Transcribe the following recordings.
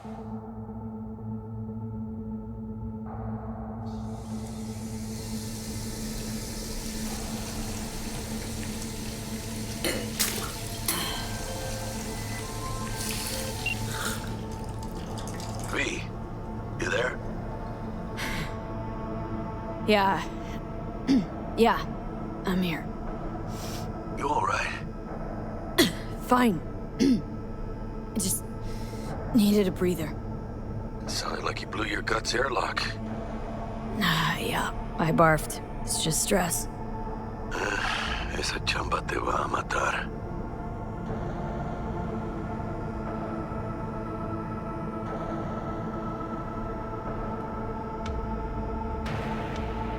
V, you there? Yeah. Yeah, I'm here. You all right? Fine. I just needed a breather. It sounded like you blew your guts airlock. Yeah, I barfed. It's just stress. Esa chamba te va a matar.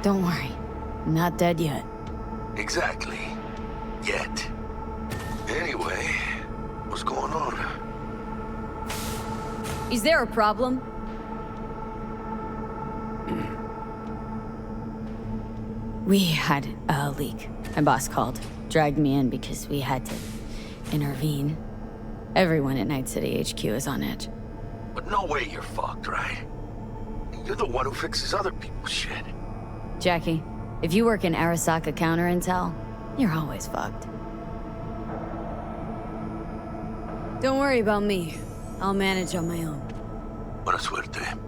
Don't worry. I'm not dead yet. Exactly. Yet. Anyway, what's going on? Is there a problem? We had a leak. My boss called, dragged me in because we had to intervene. Everyone at Night City HQ is on edge. But no way you're fucked, right? You're the one who fixes other people's shit. Jackie, if you work in Arasaka counter intel, you're always fucked. Don't worry about me. I'll manage on my own. Buena suerte.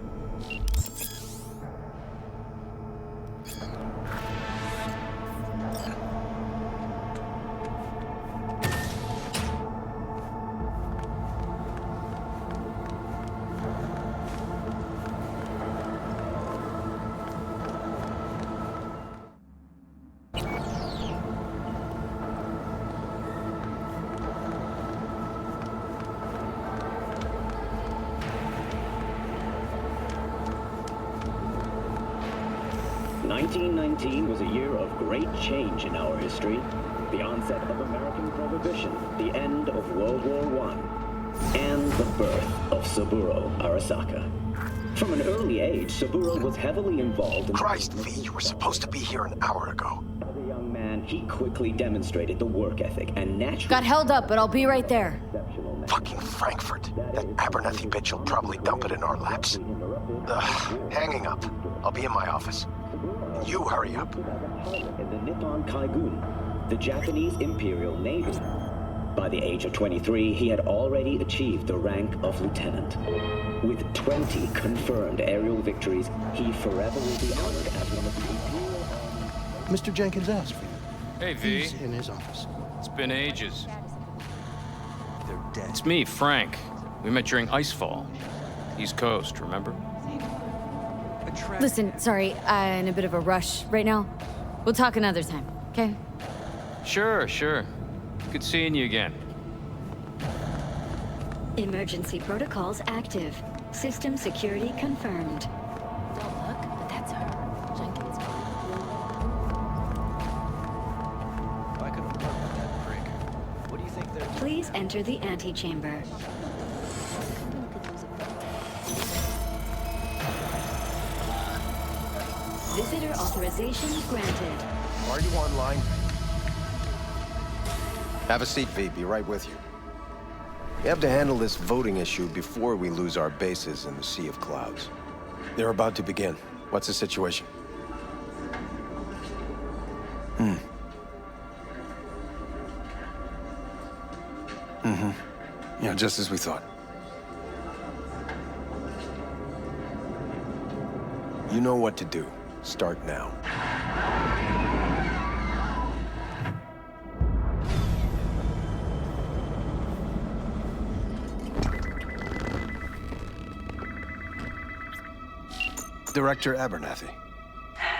'1919 was a year of great change in our history. The onset of American Prohibition, the end of World War I, and the birth of Saburo Arasaka. From an early age, Saburo was heavily involved in... Christ, V, you were supposed to be here an hour ago. As a young man, he quickly demonstrated the work ethic and natural... Got held up, but I'll be right there. Fucking Frankfurt. That Abernathy bitch will probably dump it in our laps. Ugh, hanging up. I'll be in my office. You hurry up. In the Nippon Kaigun, the Japanese Imperial Navy. By the age of 23, he had already achieved the rank of lieutenant. With 20 confirmed aerial victories, he forever will be honored as one of the Imperial Army. Mr. Jenkins asked for you. Hey, V. He's in his office. It's been ages. They're dead. It's me, Frank. We met during Icefall. East Coast, remember? Listen, sorry, I'm in a bit of a rush right now. We'll talk another time, okay? Sure, sure. Good seeing you again. Emergency protocols active. System security confirmed. Don't look, but that's her. Jenkins. I could have worked with that prick. What do you think they're... Please enter the antechamber. Visitor authorization granted. Are you online? Have a seat, V. Be right with you. We have to handle this voting issue before we lose our bases in the Sea of Clouds. They're about to begin. What's the situation? Yeah, just as we thought. You know what to do. Start now. Director Abernathy.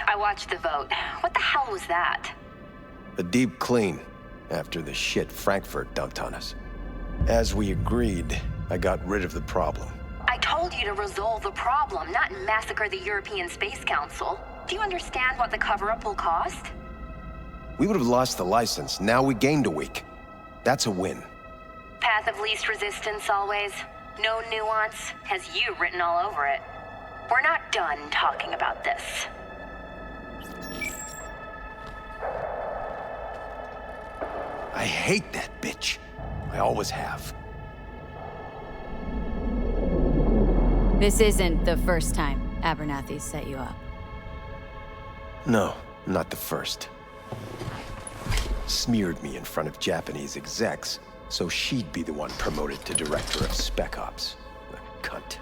I watched the vote. What the hell was that? A deep clean after the shit Frankfurt dumped on us. As we agreed, I got rid of the problem. I told you to resolve the problem, not massacre the European Space Council. Do you understand what the cover-up will cost? We would have lost the license. Now we gained a week. That's a win. Path of least resistance always. No nuance. Has you written all over it. We're not done talking about this. I hate that bitch. I always have. This isn't the first time Abernathy set you up. No, not the first. Smeared me in front of Japanese execs, so she'd be the one promoted to Director of Spec Ops. The cunt.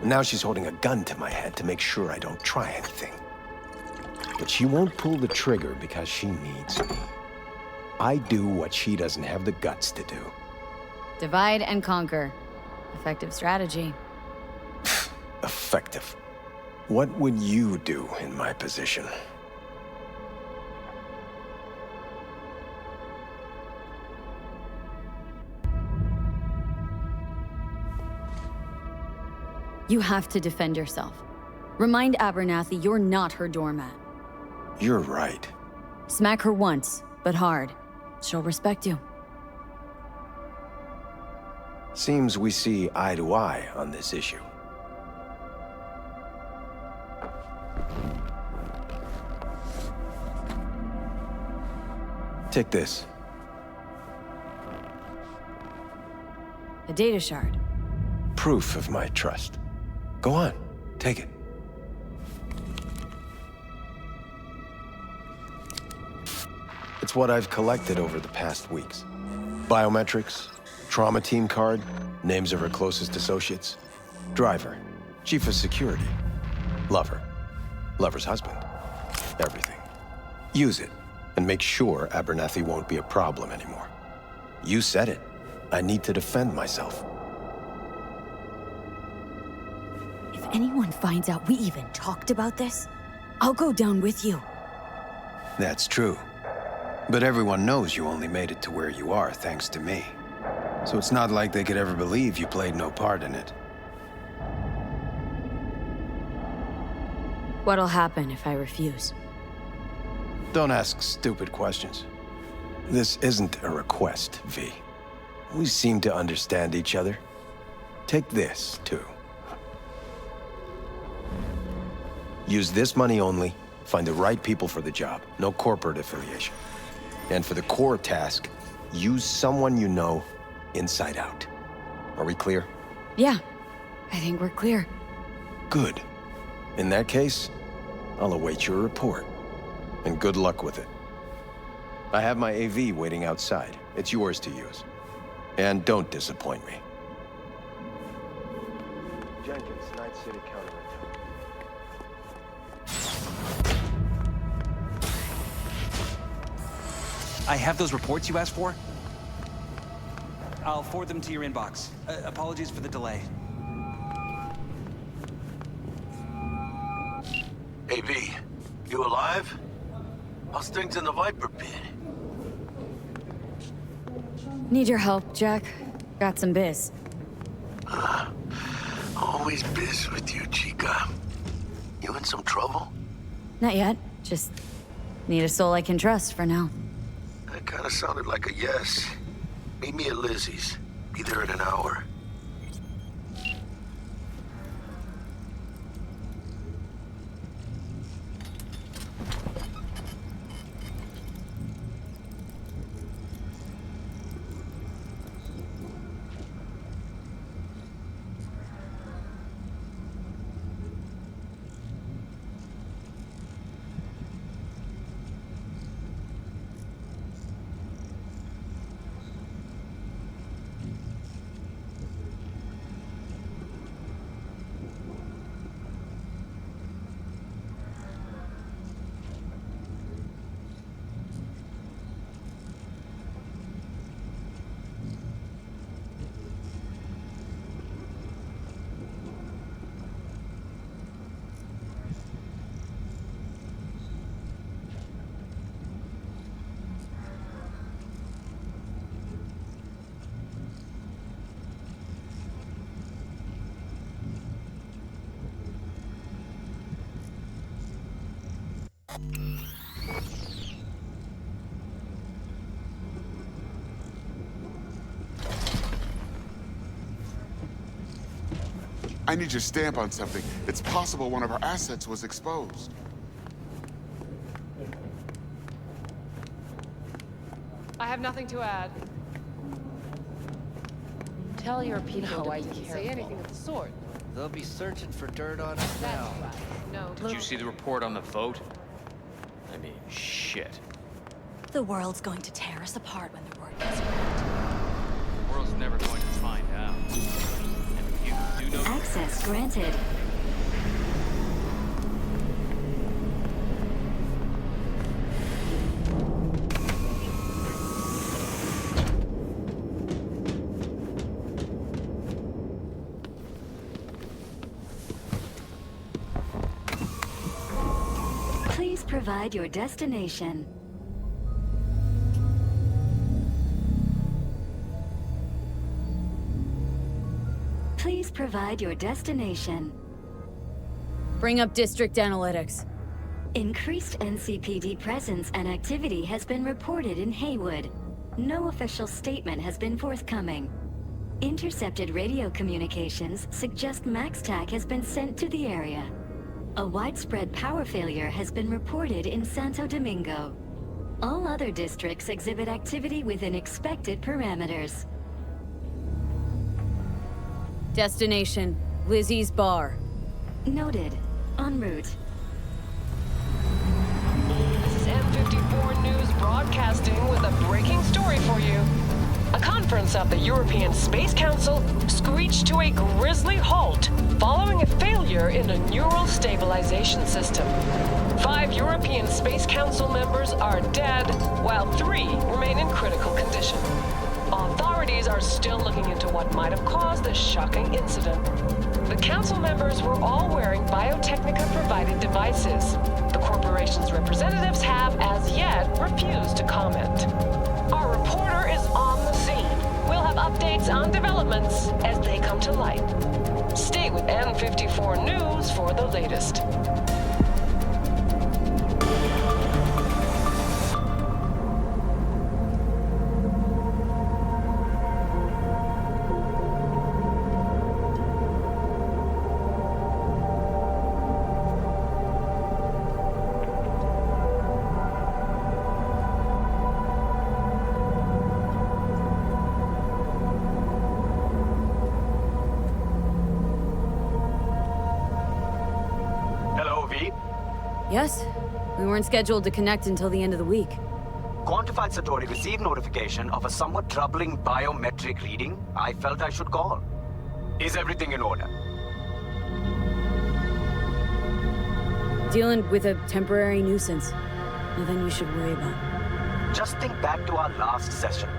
Now she's holding a gun to my head to make sure I don't try anything. But she won't pull the trigger because she needs me. I do what she doesn't have the guts to do. Divide and conquer. Effective strategy. Effective. What would you do in my position? You have to defend yourself. Remind Abernathy you're not her doormat. You're right. Smack her once, but hard. She'll respect you. Seems we see eye to eye on this issue. Take this. A data shard. Proof of my trust. Go on, take it. It's what I've collected over the past weeks. Biometrics, trauma team card, names of her closest associates, driver, chief of security, lover, lover's husband, everything. Use it, and make sure Abernathy won't be a problem anymore. You said it. I need to defend myself. If anyone finds out we even talked about this, I'll go down with you. That's true. But everyone knows you only made it to where you are thanks to me. So it's not like they could ever believe you played no part in it. What'll happen if I refuse? Don't ask stupid questions. This isn't a request, V. We seem to understand each other. Take this, too. Use this money only, find the right people for the job, no corporate affiliation. And for the core task, use someone you know inside out. Are we clear? Yeah, I think we're clear. Good. In that case, I'll await your report. And good luck with it. I have my AV waiting outside. It's yours to use. And don't disappoint me. Jenkins, Night City counterintel. I have those reports you asked for. I'll forward them to your inbox. Apologies for the delay. Hey, V, you alive? How's things in the Viper pit? Need your help, Jack. Got some biz. Always biz with you, Chica. You in some trouble? Not yet. Just need a soul I can trust for now. That kind of sounded like a yes. Meet me at Lizzie's. Be there in an hour. I need your stamp on something. It's possible one of our assets was exposed. I have nothing to add. Tell your people No, I to be didn't careful. say anything of the sort. They'll be searching for dirt on us That's now. right. No. Did you see the report on the vote? I mean, shit. The world's going to tear us apart when the word gets around. The world's never going to find out. And if you do know... Access granted. Please provide your destination. Please provide your destination. Bring up district analytics. Increased NCPD presence and activity has been reported in Haywood. No official statement has been forthcoming. Intercepted radio communications suggest MaxTac has been sent to the area. A widespread power failure has been reported in Santo Domingo. All other districts exhibit activity within expected parameters. Destination, Lizzie's Bar. Noted. En route. This is M54 News broadcasting with a breaking story for you. A conference of the European Space Council screeched to a grisly halt following a failure in a neural stabilization system. 5 European Space Council members are dead, while 3 remain in critical condition. Authorities are still looking into what might have caused this shocking incident. The council members were all wearing Biotechnica-provided devices. The corporation's representatives have, as yet, refused to comment. Our reporter is on the scene. We'll have updates on developments as they come to light. Stay with N54 News for the latest. Yes? We weren't scheduled to connect until the end of the week. Quantified Satori received notification of a somewhat troubling biometric reading. I felt I should call. Is everything in order? Dealing with a temporary nuisance. Nothing you should worry about. Just think back to our last session.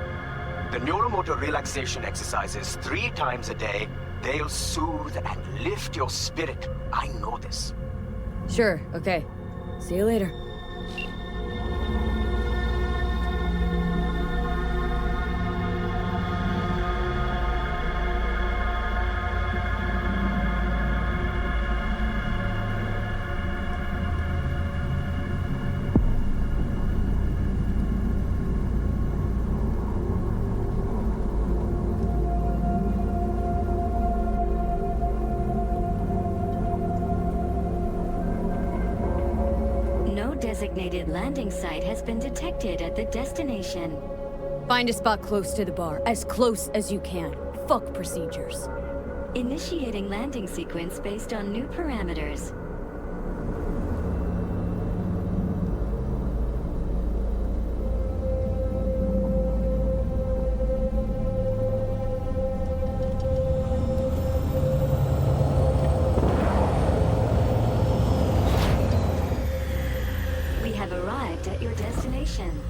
The neuromotor relaxation exercises 3 times a day. They'll soothe and lift your spirit. I know this. Sure, okay. See you later. Designated landing site has been detected at the destination. Find a spot close to the bar, as close as you can. Fuck procedures. Initiating landing sequence based on new parameters. At your destination.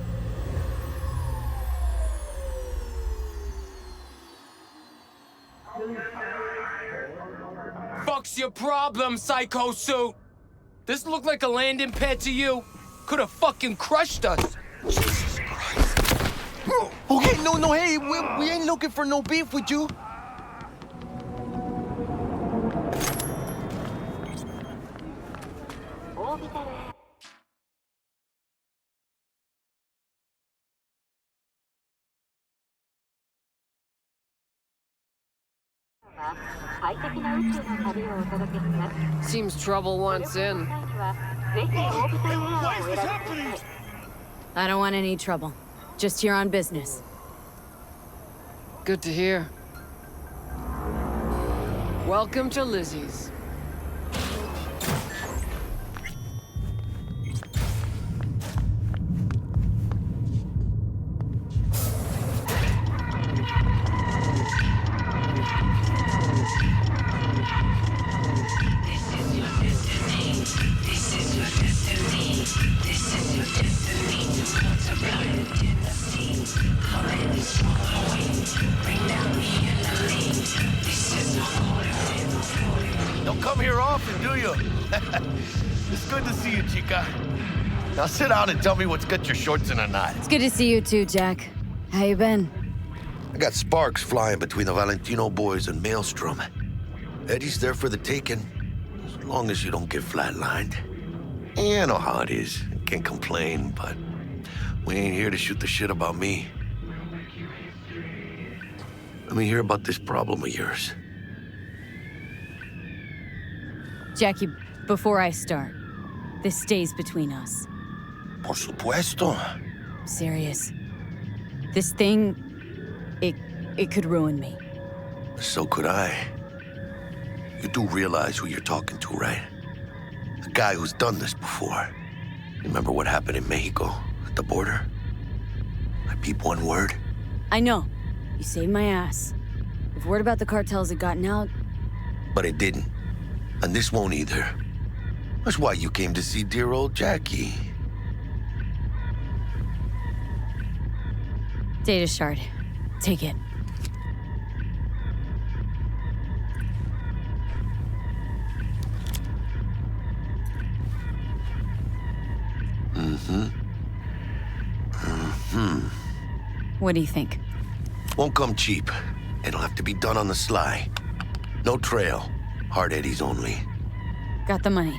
Fuck's your problem, Psycho Suit? This looked like a landing pad to you? Could have fucking crushed us. Jesus Christ. Okay, no, hey, we ain't looking for no beef with you. Seems trouble wants in. I don't want any trouble. Just here on business. Good to hear. Welcome to Lizzie's. Don't come here often, do you? It's good to see you, chica. Now sit down and tell me what's got your shorts in a knot. It's good to see you too, Jack. How you been? I got sparks flying between the Valentino boys and Maelstrom. Eddie's there for the taking, as long as you don't get flatlined. Yeah, I know how it is. Can't complain, but we ain't here to shoot the shit about me. Let me hear about this problem of yours. Jackie, before I start, this stays between us. Por supuesto. I'm serious. This thing, it could ruin me. So could I. You do realize who you're talking to, right? The guy who's done this before. Remember what happened in Mexico, at the border? I peep one word. I know. You saved my ass. If word about the cartels had gotten out... But it didn't. And this won't either. That's why you came to see dear old Jackie. Data shard. Take it. What do you think? Won't come cheap. It'll have to be done on the sly. No trail. Hard eddies only. Got the money.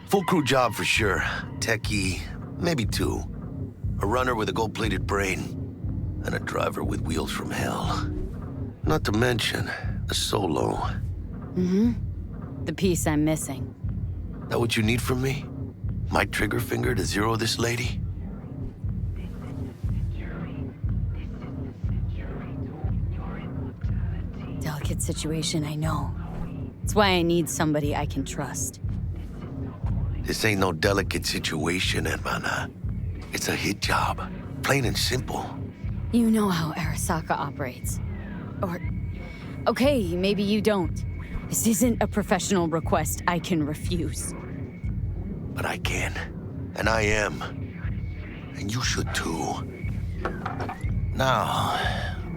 Full crew job for sure. Techie, maybe two. A runner with a gold-plated brain. And a driver with wheels from hell. Not to mention, a solo. Mm-hmm. The piece I'm missing. That what you need from me? My trigger finger to zero this lady? Delicate situation, I know. It's why I need somebody I can trust. This ain't no delicate situation, hermana. It's a hit job. Plain and simple. You know how Arasaka operates. Or... okay, maybe you don't. This isn't a professional request I can refuse. But I can. And I am. And you should too. Now,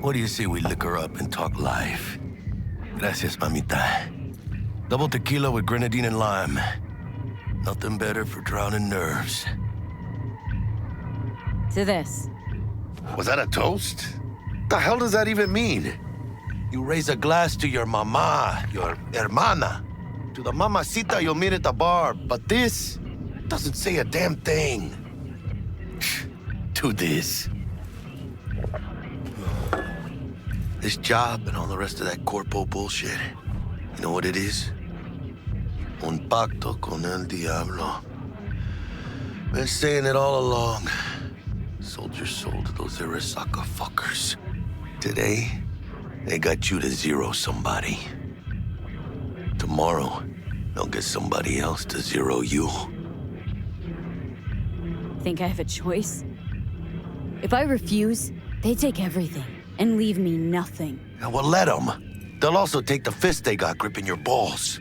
what do you say we liquor up and talk life? Gracias, mamita. Double tequila with grenadine and lime. Nothing better for drowning nerves. To this. Was that a toast? The hell does that even mean? You raise a glass to your mama, your hermana, to the mamacita you'll meet at the bar, but this doesn't say a damn thing. To this. This job and all the rest of that corpo bullshit, you know what it is? Un pacto con el diablo. Been saying it all along. Sold your soul to those Arasaka fuckers. Today, they got you to zero somebody. Tomorrow, they'll get somebody else to zero you. Think I have a choice? If I refuse, they take everything and leave me nothing. Yeah, well, let them. They'll also take the fist they got gripping your balls.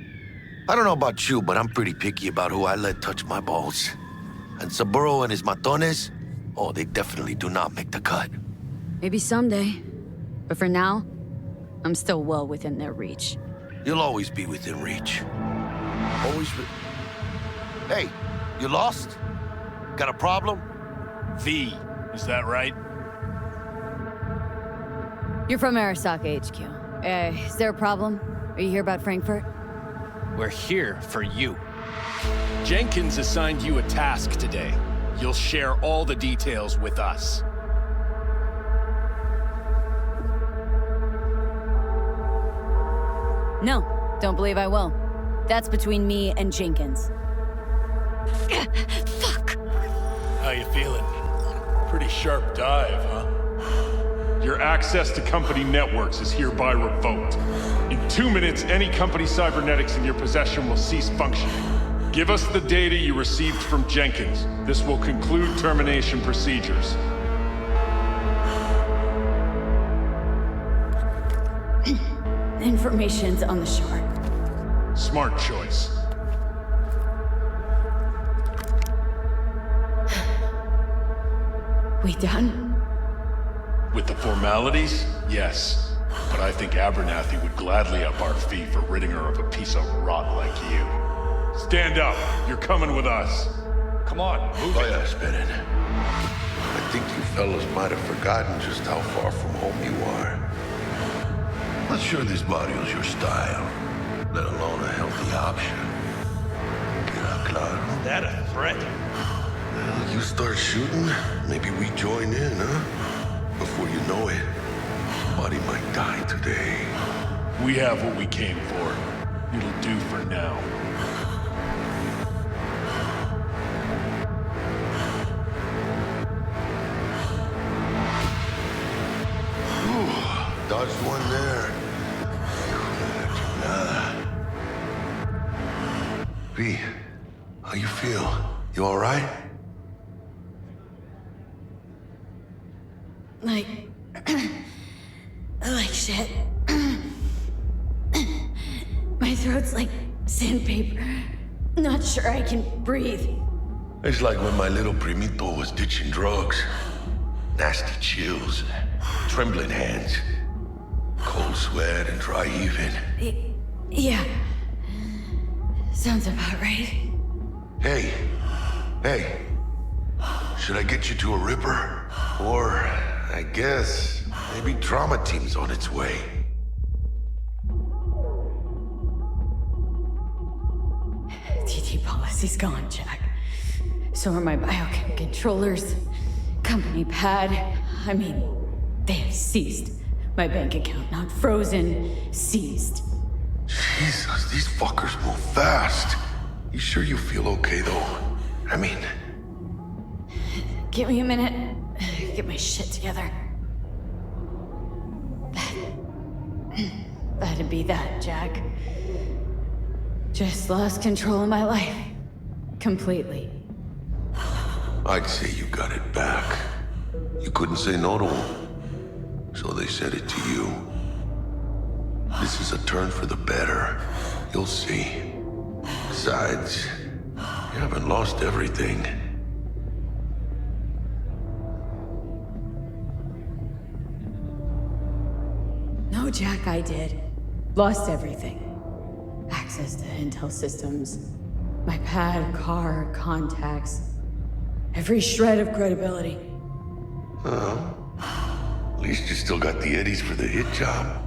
I don't know about you, but I'm pretty picky about who I let touch my balls. And Saburo and his matones, oh, they definitely do not make the cut. Maybe someday. But for now, I'm still well within their reach. You'll always be within reach. Always Hey, you lost? Got a problem? V, is that right? You're from Arasaka HQ. Is there a problem? Are you here about Frankfurt? We're here for you. Jenkins assigned you a task today. You'll share all the details with us. No, don't believe I will. That's between me and Jenkins. How you feeling? Pretty sharp dive, huh? Your access to company networks is hereby revoked. In 2 minutes, any company cybernetics in your possession will cease functioning. Give us the data you received from Jenkins. This will conclude termination procedures. Information's on the shore. Smart choice. We done? With the formalities, yes. But I think Abernathy would gladly up our fee for ridding her of a piece of rot like you. Stand up. You're coming with us. Come on, move it. Yeah, Spirit. I think you fellas might have forgotten just how far from home you are. Not sure this barrio's your style, let alone a healthy option. Claro. Is that a threat? Well, you start shooting, maybe we join in, huh? Before you know it, somebody might die today. We have what we came for. It'll do for now. Dodged one there. V, how you feel? You all right? Like shit. My throat's like sandpaper. Not sure I can breathe. It's like when my little primito was ditching drugs. Nasty chills, trembling hands, cold sweat and dry heaving. Yeah. Sounds about right. Hey. Should I get you to a Ripper? Or, I guess, maybe trauma team's on its way. TT policy's gone, Jack. So are my biochem controllers, company pad. I mean, they have seized. My bank account, not frozen, seized. Jesus, these fuckers move fast. You sure you feel okay, though? I mean... Give me a minute. Get my shit together. That'd be that, Jack. Just lost control of my life. Completely. I'd say you got it back. You couldn't say no to them. So they said it to you. This is a turn for the better. You'll see. Besides, you haven't lost everything. No, Jack, I did. Lost everything. Access to intel systems. My pad, car, contacts. Every shred of credibility. At least you still got the eddies for the hit job.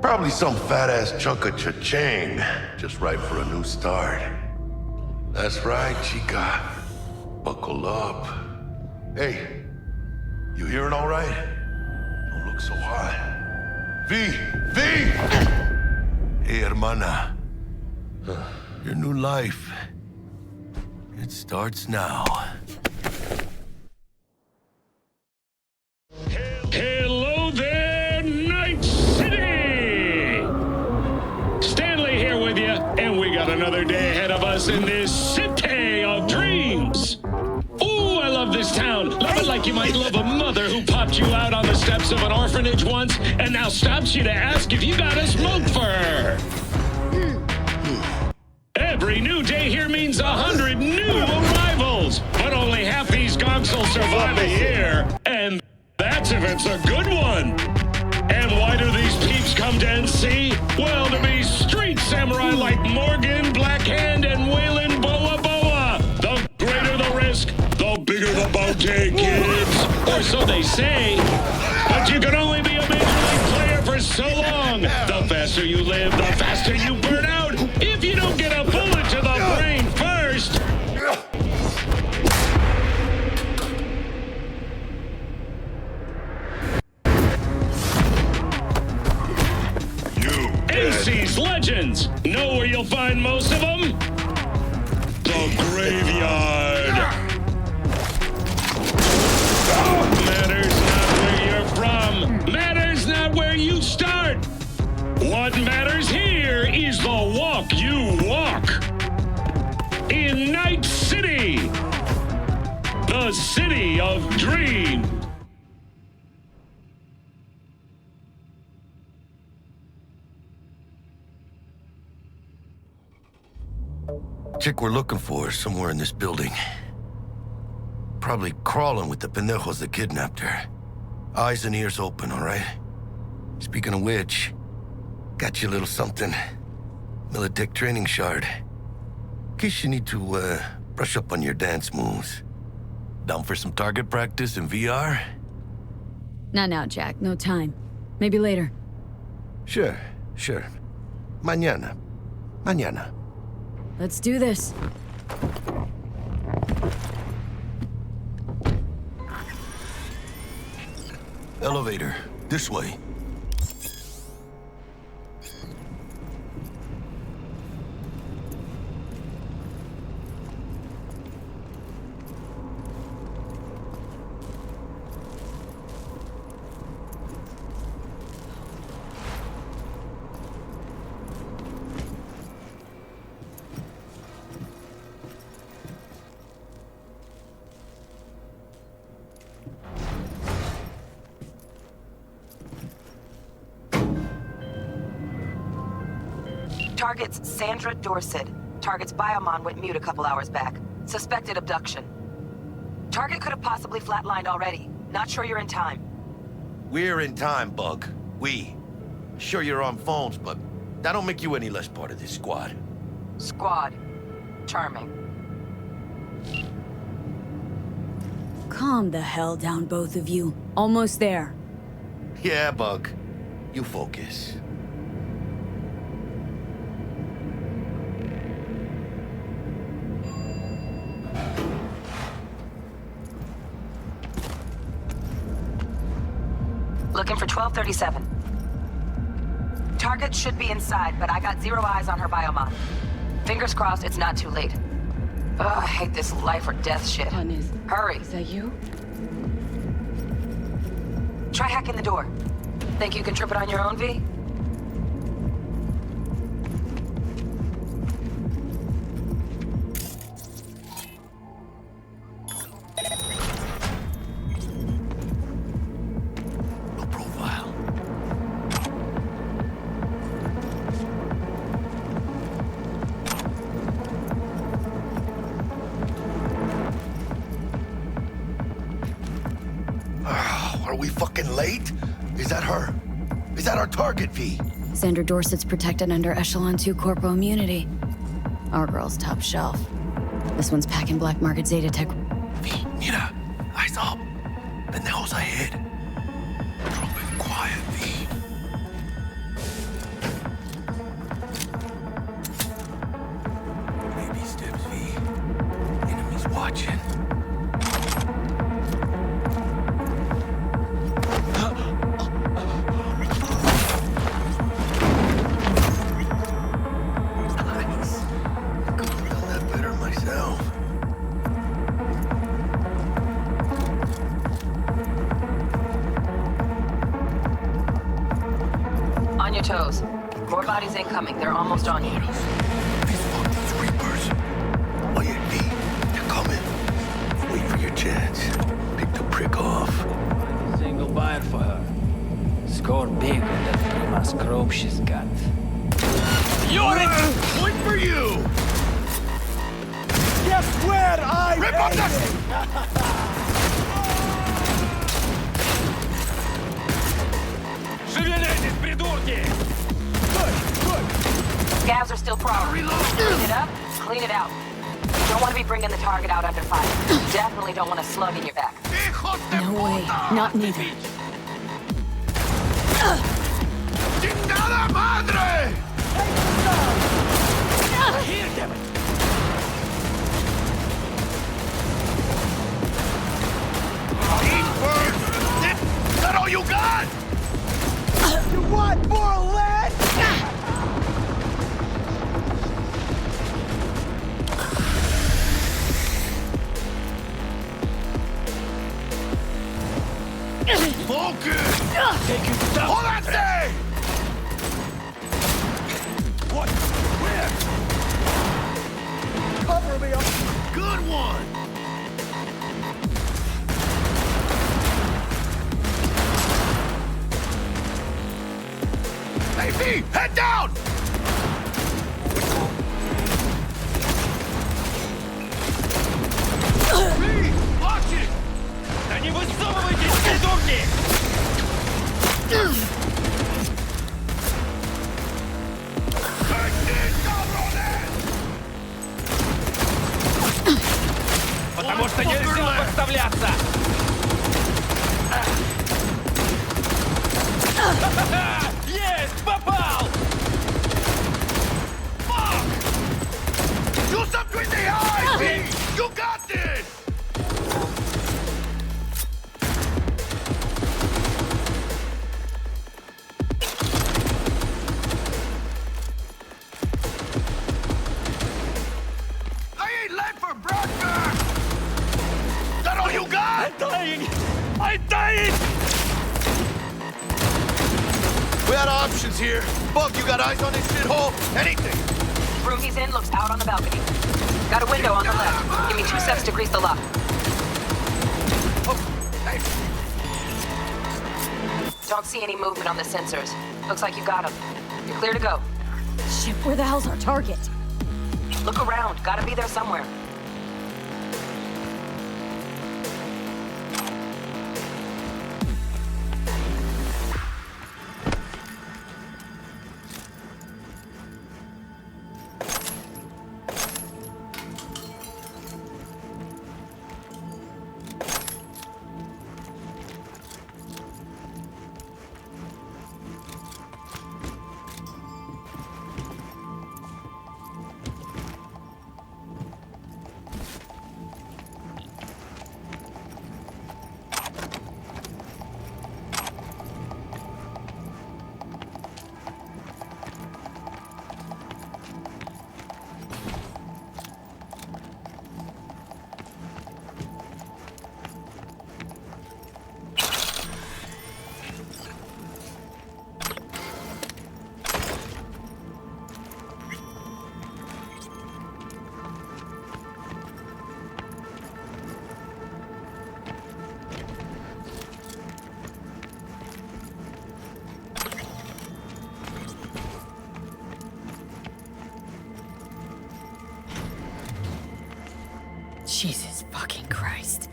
Probably some fat-ass chunk of cha-ching, just right for a new start. That's right, chica. Buckle up. Hey, you hearing all right? Don't look so hot. V! Hey, hermana. Your new life. It starts now. Hello there, Night City! Stanley here with you, and we got another day ahead of us in this city of dreams. Ooh, I love this town. Love it like you might love a mother who popped you out on the steps of an orphanage once and now stops you to ask if you got a smoke for her. Every new day here means 100 new arrivals, but only half these gonks will survive a year, and that's if it's a good one. And why do these peeps come to NC? Well, to be street samurai like Morgan, Blackhand, and Waylon Boa Boa. The greater the risk, the bigger the bounty, kids. Or so they say. But you can only be a major league player for so long. The faster you live, the faster you burn out. If you don't get a bullet to the brain first. NC's legends. Know where you'll find most of them? The graveyard. Matters not where you're from, city of dreams. Chick we're looking for is somewhere in this building. Probably crawling with the pendejos that kidnapped her. Eyes and ears open, all right? Speaking of which, got you a little something. Militech training shard. In case you need to, brush up on your dance moves. Down for some target practice in VR? Not now, Jack. No time. Maybe later. Sure. Mañana. Let's do this. Elevator. This way. Target's Sandra Dorset. Target's biomon went mute a couple hours back. Suspected abduction. Target could have possibly flatlined already. Not sure you're in time. We're in time, Bug. Sure you're on phones, but that don't make you any less part of this squad. Squad. Charming. Calm the hell down, both of you. Almost there. Yeah, Bug. You focus. Looking for 1237. Target should be inside, but I got 0 eyes on her biomon. Fingers crossed it's not too late. Ugh, I hate this life or death shit. Hurry. Is that you? Try hacking the door. Think you can trip it on your own, V? Are we fucking late? Is that her? Is that our target, V? Sandra Dorset's protected under Echelon 2 corpo immunity. Our girl's top shelf. This one's packing black market Zeta tech. V, mira. Eyes up. Pendejos ahead. Drop it quiet, V. Baby steps, V. Enemies watching. On your toes. More bodies incoming. They're almost on you. These fucking reapers. Oh yeah, V. They're coming. Wait for your chance. Pick the prick off. Single buyer for her. Score big with that prima scrope she's got. You're it! Point for you! Guess where I Rip up the... Шевелитесь, придурки! Scavs are still crawling. Clean it up, clean it out. Don't want to be bringing the target out under fire. Definitely don't want a slug in your back. No way. Not neither. ¡Chingada madre! Here, damn it! Eat first! Is that all you got? You want more lead? Focus! Take you down! Hold that thing! What? Where? Cover me up. Good one! V, head down! V, watch it! Да не высовывайтесь, придурки! Потому что нельзя подставляться! Есть! Попал! Do something with the eyes, V! You got this! I ain't led for broadcast! Is that all you got? I'm dying! I'm dying! We had options here. Bug, you got eyes on this shithole? Anything? Room he's in looks out on the balcony. Got a window on the left. Give me 2 seconds to grease the lock. Don't see any movement on the sensors. Looks like you got him. You're clear to go. Shit, where the hell's our target? Look around. Gotta be there somewhere. Jesus fucking Christ.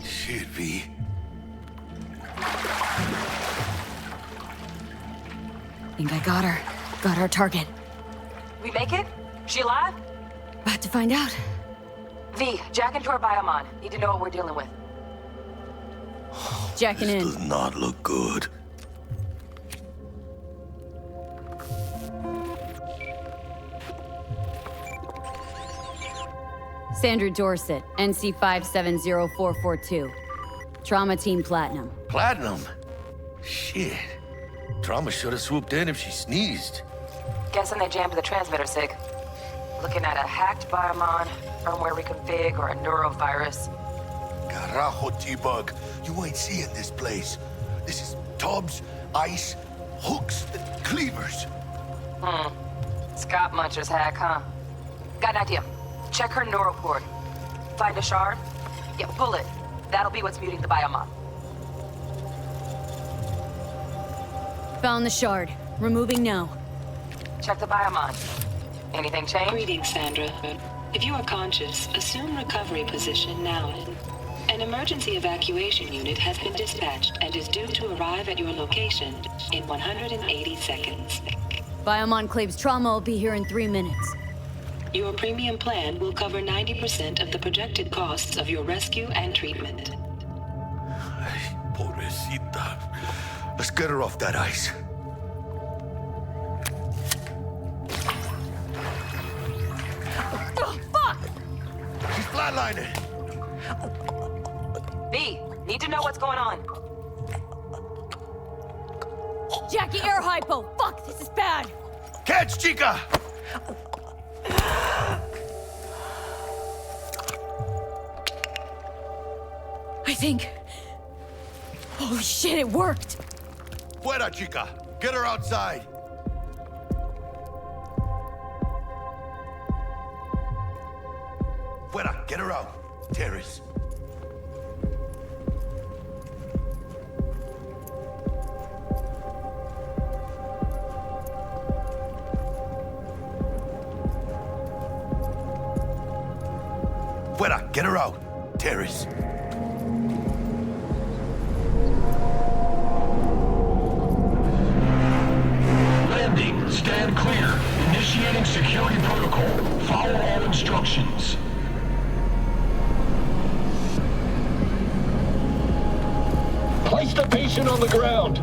Shit, V. Think I got her. Got our target. We make it? She alive? About to find out. V, jack into her biomon. Need to know what we're dealing with. Jacking in. Does not look good. Sandra Dorset, NC 570442. Trauma Team Platinum. Platinum? Shit. Trauma should have swooped in if she sneezed. Guessing they jammed the transmitter, Sig. Looking at a hacked biomon, firmware reconfig, or a neurovirus. Carajo, T-Bug. You ain't seeing this place. This is tubs, ice, hooks, and cleavers. Scott Muncher's hack, huh? Got an idea. Check her neural cord. Find a shard? Yeah, pull it. That'll be what's muting the biomon. Found the shard. Removing now. Check the biomon. Anything change? Greetings, Sandra. If you are conscious, assume recovery position now. An emergency evacuation unit has been dispatched and is due to arrive at your location in 180 seconds. Biomon claims trauma will be here in 3 minutes. Your premium plan will cover 90% of the projected costs of your rescue and treatment. Pobrecita. Let's get her off that ice. Oh, fuck! She's flatlining. V, need to know what's going on. Jackie, air hypo! Fuck, this is bad! Catch, Chica! I think... Holy shit, it worked! Fuera, Chica! Get her outside! Fuera, get her out. Terrace. Fuera, get her out. Terrace. Landing. Stand clear. Initiating security protocol. Follow all instructions. Place the patient on the ground.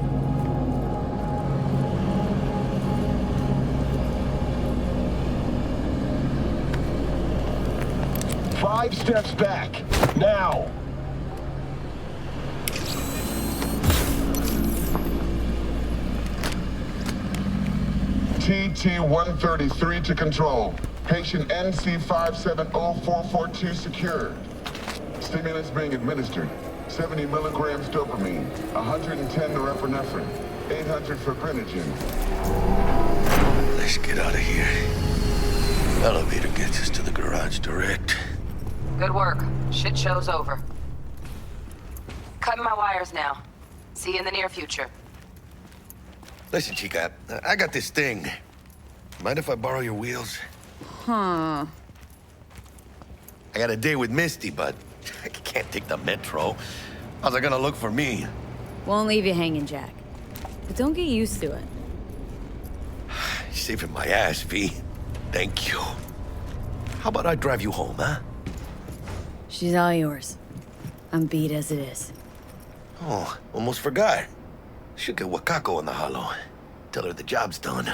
Five steps back. Now. TT-133 to control. Patient NC570442 secured. Stimulants being administered. 70 milligrams dopamine, 110 norepinephrine, 800 fibrinogen. Let's get out of here. Elevator gets us to the garage direct. Good work. Shit show's over. Cutting my wires now. See you in the near future. Listen, Chica, I got this thing. Mind if I borrow your wheels? Huh. I got a date with Misty, but I can't take the metro. How's it gonna look for me? Won't leave you hanging, Jack. But don't get used to it. You're saving my ass, V. Thank you. How about I drive you home, huh? She's all yours. I'm beat as it is. Oh, almost forgot. Should get Wakako in the hollow. Tell her the job's done.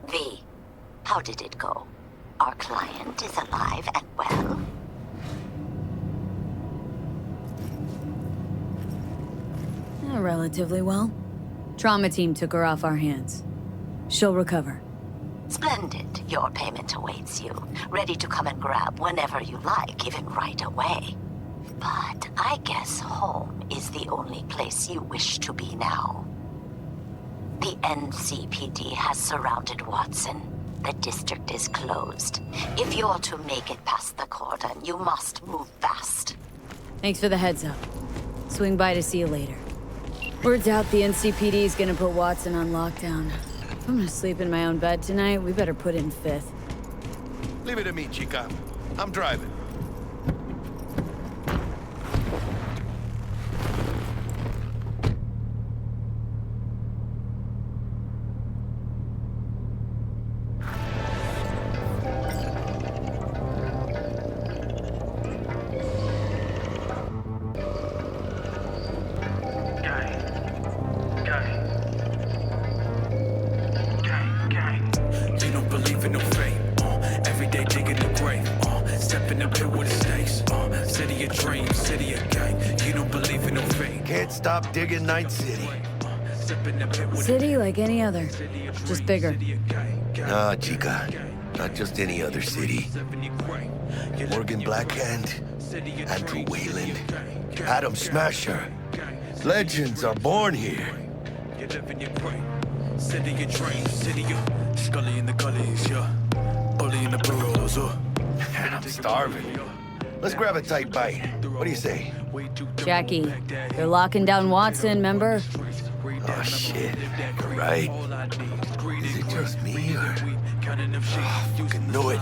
V, how did it go? Our client is alive and well? Relatively well. Trauma team took her off our hands. She'll recover. Splendid. Your payment awaits you. Ready to come and grab whenever you like, even right away. But I guess home is the only place you wish to be now. The NCPD has surrounded Watson. The district is closed. If you're to make it past the cordon, you must move fast. Thanks for the heads up. Swing by to see you later. Word's out the NCPD is gonna put Watson on lockdown. If I'm gonna sleep in my own bed tonight, we better put in fifth. Leave it to me, Chica. I'm driving. Stop digging Night City. City like any other, just bigger. Nah, Chica. Not just any other city. Morgan Blackhand, Andrew Wayland, Adam Smasher. Legends are born here. City of dreams, city of Scully in the gullies, yeah. Bully in the burrows, I'm starving. Let's grab a tight bite. What do you say? Jackie, they're locking down Watson, remember? Oh, shit. You're right. Is it just me, or... Oh, fucking know it.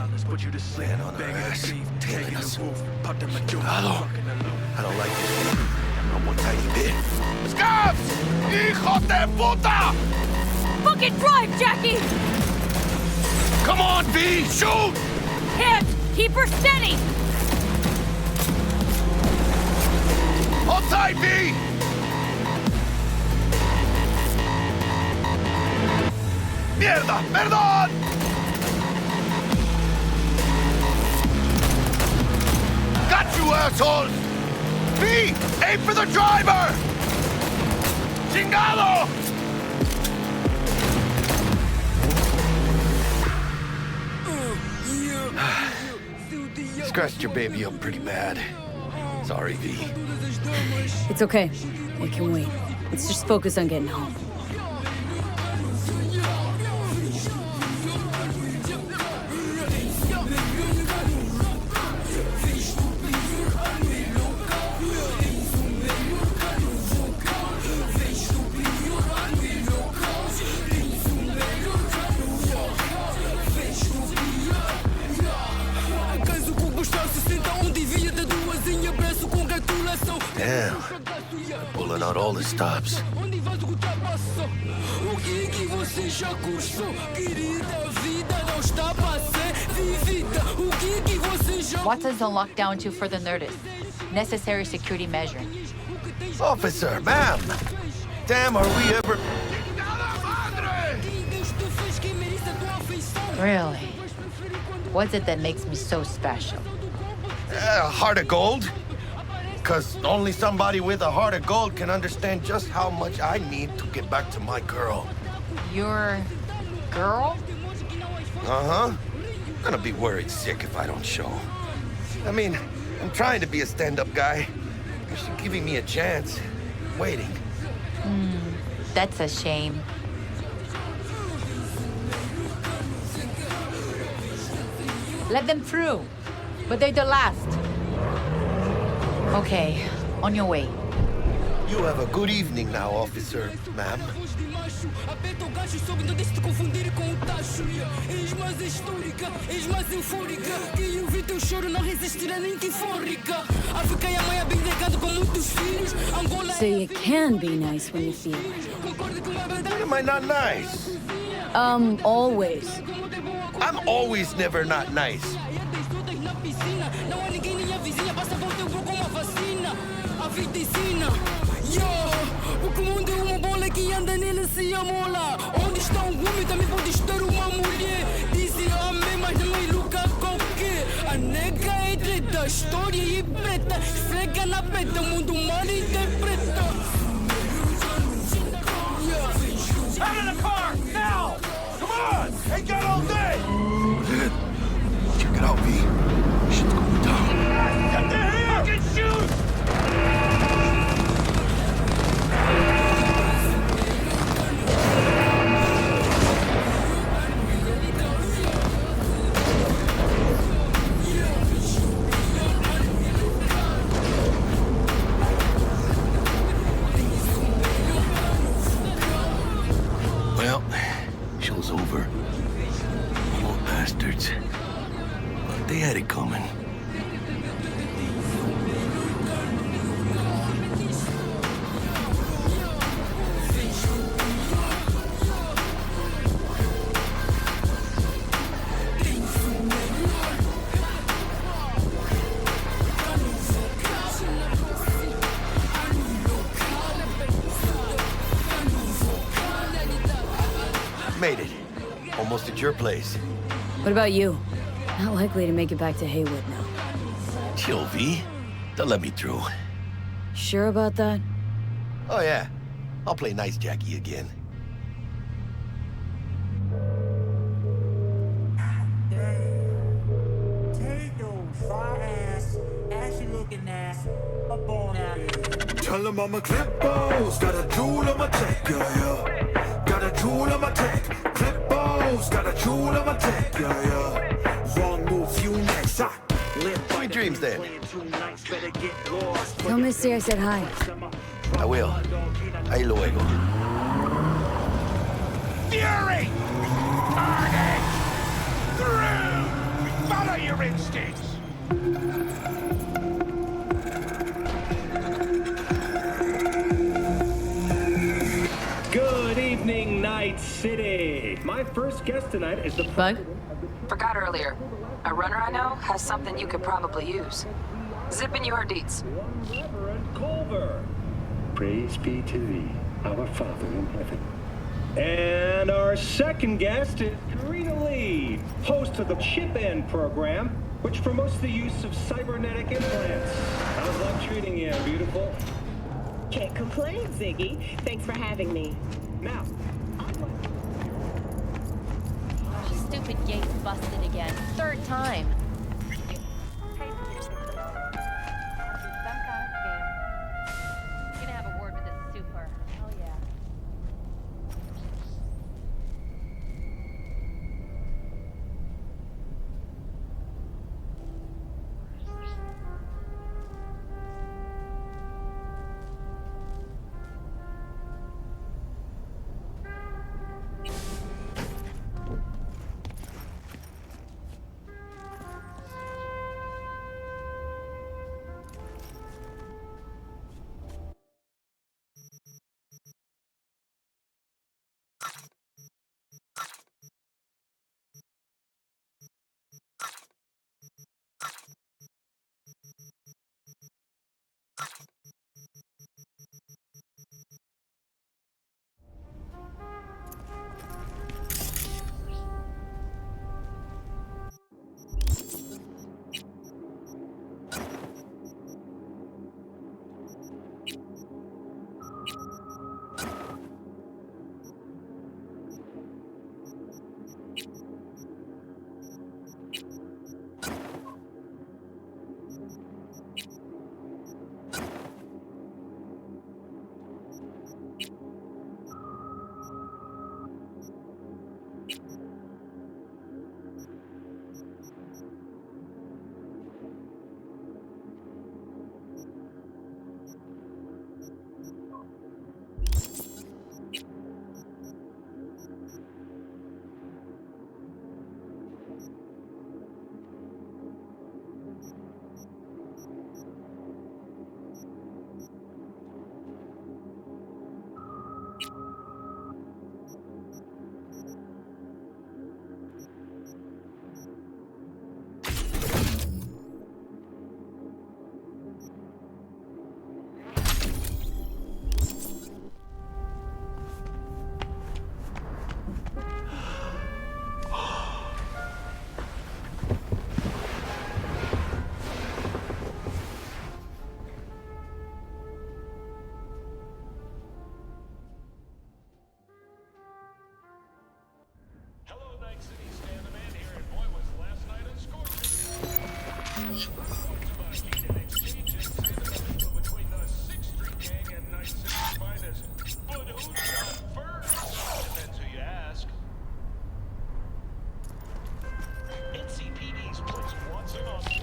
Man on our ass, tailing us. Hello. I don't like this. Not one tiny bit. Scabs! Hijo de puta! Fucking drive, Jackie! Come on, V! Shoot! Can't! Keep her steady! Hold tight, V! you assholes! V, aim for the driver! Chingado! Scratched your baby up pretty bad. Sorry, V. It's okay. It can wait. Let's just focus on getting home. Damn. Pulling out all the stops. Watson's on lockdown till further notice. Necessary security measure. Officer, ma'am. Damn, are we ever... Really? What's it that makes me so special? Heart of gold? Because only somebody with a heart of gold can understand just how much I need to get back to my girl. Your girl? Uh-huh. Gonna be worried sick if I don't show. I mean, I'm trying to be a stand-up guy. She's giving me a chance. Waiting. That's a shame. Let them through. But they're the last. Okay, on your way. You have a good evening now, officer, ma'am. So you can be nice when you feel it. When am I not nice? Always. I'm always never not nice. O mundo é uma bola que anda nele se amola. Onde está um homem também pode estar uma mulher. Dizem amém, mas não é lugar qualquer. A nega é treta, história e preta. Esfrega na peta, o mundo mal interpreta. Out of the car, now! Come on! Ain't got all day! Check it out, V. Shit's going down. Get the hell! Fucking shoot! Well, show's over. Poor bastards. But they had it coming. Made it. Almost at your place. What about you? Not likely to make it back to Haywood now. Chill, V. They'll let me through. Sure about that? Oh, yeah. I'll play nice Jackie again. Tell him I'm a clip-boss, got a jewel on my tech, yeah, yeah. Got a jewel on my tech, clip-boss, got a jewel on my tech, yeah, yeah. Wrong move, you next, Sweet dreams, then. Tell Missy I said hi. I will. Ahí luego. Fury! Carnage! Through! Follow your instincts! Good evening, Night City. My first guest tonight is the Bug? Forgot earlier. A runner I know has something you could probably use. Zip in your deets. Reverend Culver. Praise be to thee, our Father in heaven. And our second guest is Karina Lee, host of the Chip In program, which promotes the use of cybernetic implants. treating you, beautiful? Can't complain, Ziggy. Thanks for having me. Now. Oh, stupid gate's busted again. Third time.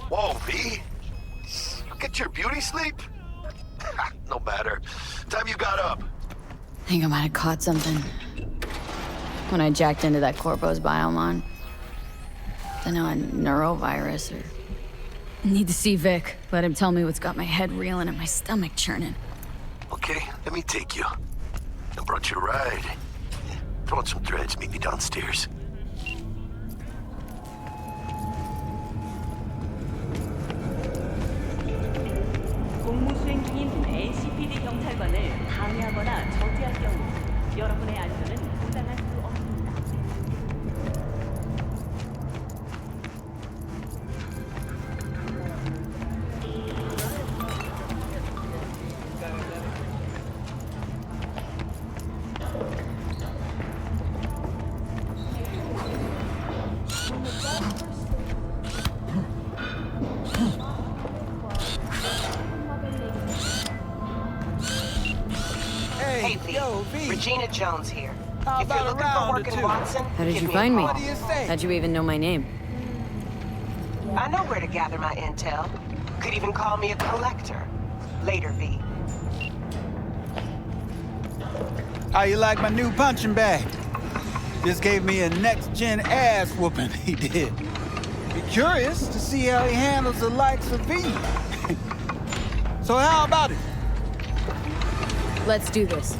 Whoa, V? You get your beauty sleep? No matter. Time you got up. I think I might have caught something when I jacked into that Corpo's biomon. Don't know, a neurovirus or... Need to see Vic. Let him tell me what's got my head reeling and my stomach churning. Okay, let me take you. I brought you a ride. Throw on some threads, meet me downstairs. 공무 수행 중인 NCPD 경찰관을 방해하거나 저지할 경우 여러분의 안전은 보장할 수 없습니다. Hey, V. Regina Jones here. If you're looking for work in Watson, How did you find me? How'd you even know my name? I know where to gather my intel. Could even call me a collector. Later, V. How you like my new punching bag? Just gave me a next-gen ass whooping, he did. Be curious to see how he handles the likes of V. So how about it? Let's do this.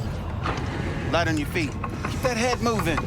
Light on your feet. Keep that head moving.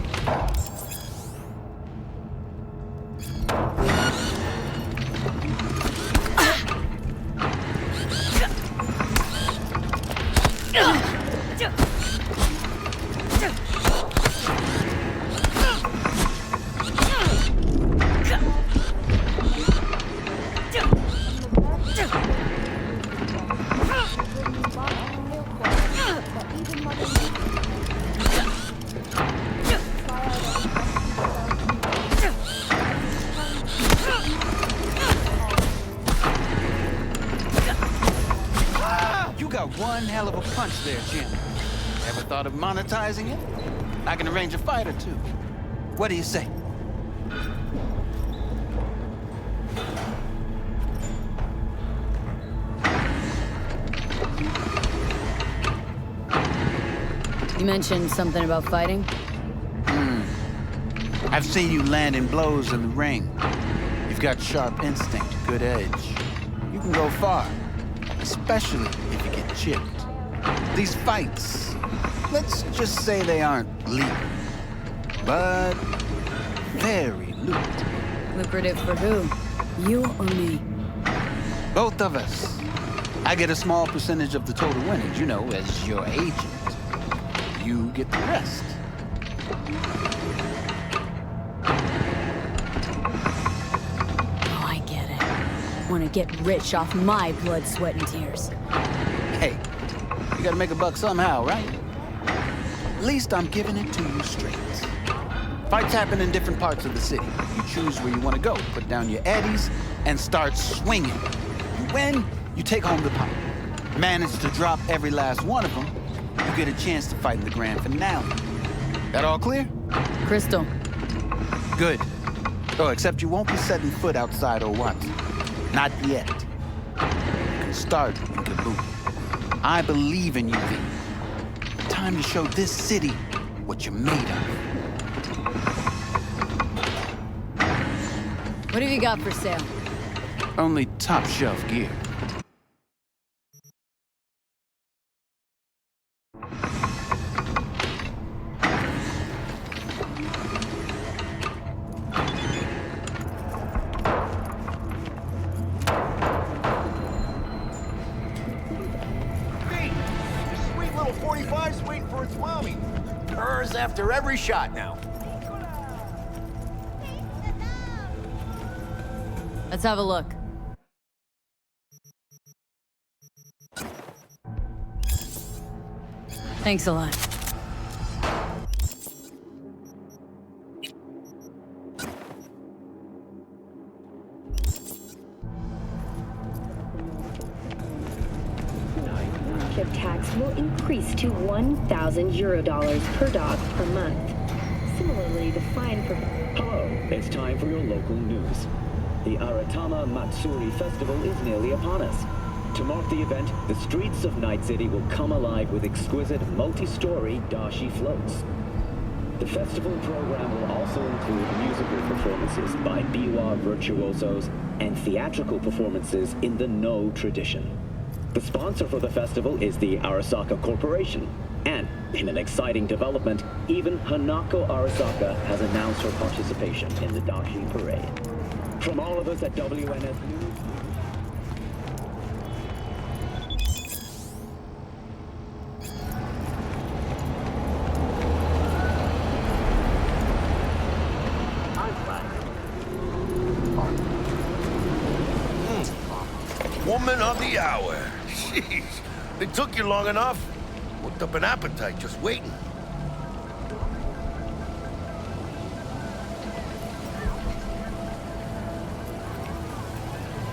got one hell of a punch there, Jim. Ever thought of monetizing it? I can arrange a fight or two. What do you say? You mentioned something about fighting? I've seen you landing blows in the ring. You've got sharp instinct, good edge. You can go far, especially if you get chipped. These fights, let's just say they aren't legal, but very lucrative. Lucrative for who? You or me? Both of us. I get a small percentage of the total winnings, you know, as your agent. You get the rest. Oh, I get it. Want to get rich off my blood, sweat, and tears. Hey, you gotta make a buck somehow, right? At least I'm giving it to you straight. Fights happen in different parts of the city. You choose where you want to go, put down your eddies, and start swinging. You win, you take home the pot. Manage to drop every last one of them, you get a chance to fight in the grand finale. That all clear? Crystal. Good. Oh, except you won't be setting foot outside or what? Not yet. You can start in Kabuki. I believe in you, V. Time to show this city what you're made of. What have you got for sale? Only top shelf gear. After every shot now. Let's have a look. Thanks a lot. Ship tax will increase to 1,000 Eurodollars per dog per month. Similarly, the fine for... Hello, it's time for your local news. The Aratama Matsuri Festival is nearly upon us. To mark the event, the streets of Night City will come alive with exquisite multi-story dashi floats. The festival program will also include musical performances by biwa virtuosos and theatrical performances in the No tradition. The sponsor for the festival is the Arasaka Corporation. And, in an exciting development, even Hanako Arasaka has announced her participation in the Dashi Parade. From all of us at WNS News... Woman of the hour. Jeez, it took you long enough. Worked up an appetite just waiting.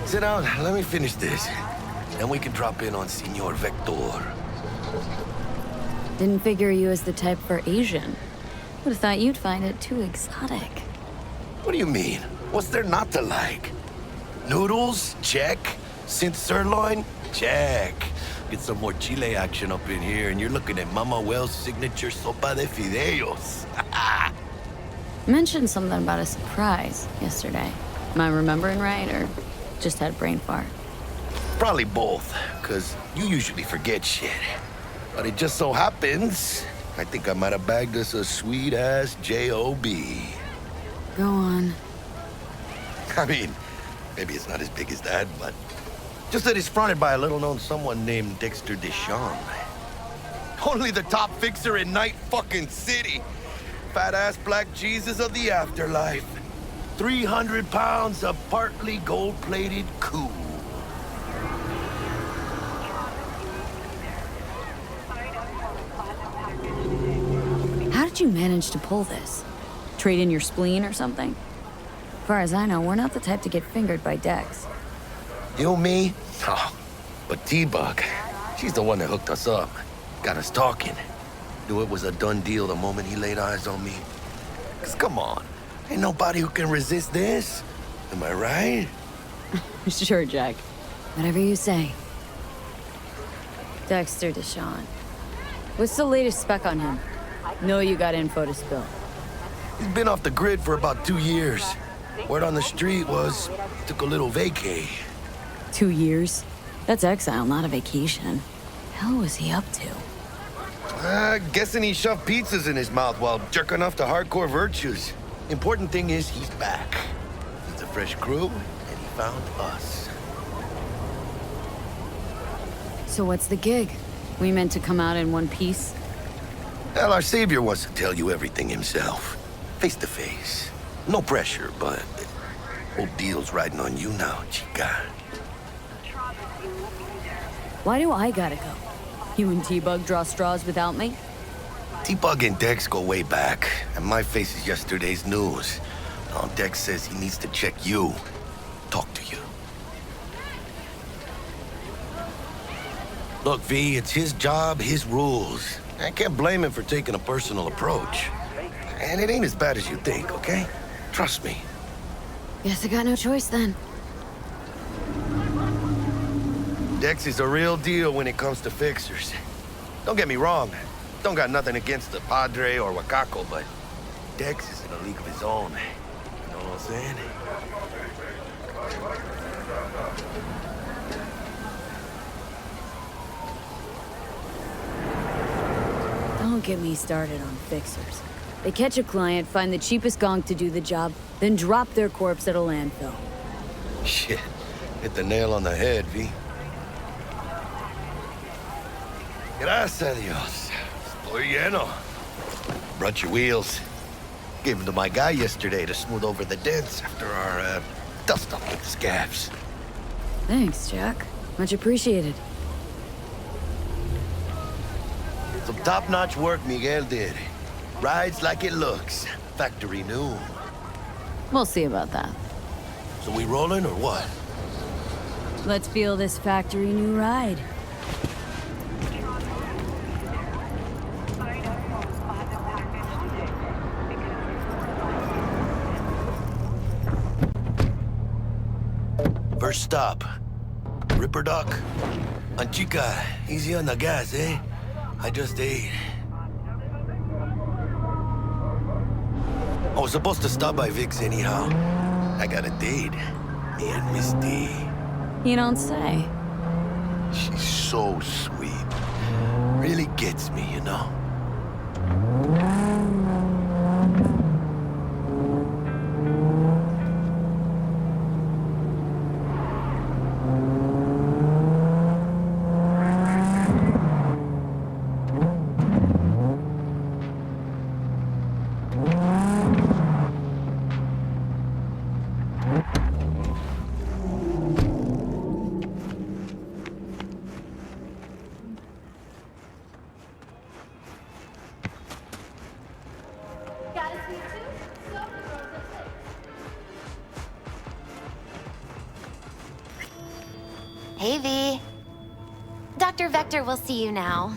Sit down, let me finish this. Then we can drop in on Senor Vector. Didn't figure you as the type for Asian. Would have thought you'd find it too exotic. What do you mean? What's there not to like? Noodles? Check. Synth sirloin? Check. Get some more Chile action up in here, and you're looking at Mama Wells' signature sopa de fideos. Mentioned something about a surprise yesterday. Am I remembering right, or just had a brain fart? Probably both, because you usually forget shit. But it just so happens, I think I might have bagged us a sweet-ass J.O.B. Go on. I mean, maybe it's not as big as that, but... just that it's fronted by a little-known someone named Dexter Deschamps. Only the top fixer in Night fucking City. Fat-ass black Jesus of the afterlife. 300 pounds of partly gold-plated cool. How did you manage to pull this? Trade in your spleen or something? As far as I know, we're not the type to get fingered by Dex. You, me? Oh, but T-Bug, She's the one that hooked us up. Got us talking. Knew it was a done deal the moment he laid eyes on me. 'Cause come on, ain't nobody who can resist this. Am I right? Sure, Jack. Whatever you say. Dexter DeShawn. What's the latest spec on him? Know you got info to spill. He's been off the grid for about 2 years. Word on the street was he took a little vacay. 2 years? That's exile, not a vacation. Hell was he up to? Guessing he shoved pizzas in his mouth while jerking off to hardcore virtues. Important thing is he's back. It's a fresh crew, and he found us. So what's the gig? We meant to come out in one piece? Well, our savior wants to tell you everything himself. Face to face. No pressure, but whole deal's riding on you now, chica. Why do I gotta go? You and T-Bug draw straws without me? T-Bug and Dex go way back, and my face is yesterday's news. Now Dex says he needs to check you. Talk to you. Look, V, it's his job, his rules. I can't blame him for taking a personal approach. And it ain't as bad as you think, okay? Trust me. Guess I got no choice then. Dex is a real deal when it comes to fixers. Don't get me wrong. Don't got nothing against the Padre or Wakako, but Dex is in a league of his own. You know what I'm saying? Don't get me started on fixers. They catch a client, find the cheapest gonk to do the job, then drop their corpse at a landfill. Shit. Hit the nail on the head, V. Gracias a Dios. Estoy lleno. Brought your wheels. Gave them to my guy yesterday to smooth over the dents after our, dust up with the scabs. Thanks, Jack. Much appreciated. Some top-notch work Miguel did. Rides like it looks. Factory new. We'll see about that. So we rolling or what? Let's feel this factory new ride. First stop. Ripper Dock. Chica, easy on the gas, eh? I just ate. I was supposed to stop by Vic's anyhow. I got a date. Me and Miss D. You don't say. She's so sweet. Really gets me, you know? Hey, V. Dr. Vector will see you now.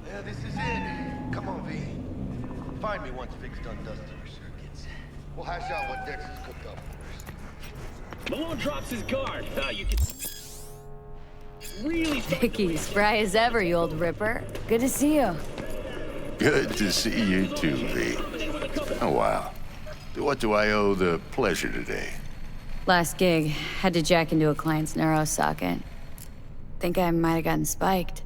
Yeah, this is it. Come on, V. Find me once Vic's done dusting her circuits. We'll hash out what Dex has cooked up for us. Malone drops his guard. You can... Really... Vicky, spry as ever, you old ripper. Good to see you. Good to see you too, V. It's been a while. What do I owe the pleasure today? Last gig, had to jack into a client's neuro socket. Think I might have gotten spiked.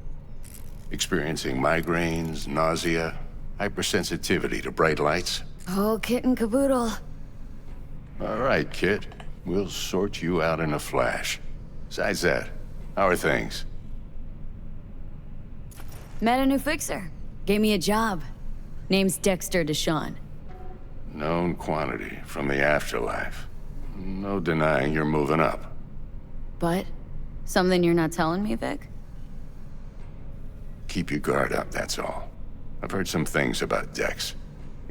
Experiencing migraines, nausea, hypersensitivity to bright lights? Oh, kit and caboodle. All right, kid. We'll sort you out in a flash. Besides that, how are things? Met a new fixer. Gave me a job. Name's Dexter DeShawn. Known quantity from the afterlife. No denying you're moving up. But? Something you're not telling me, Vic? Keep your guard up, that's all. I've heard some things about Dex.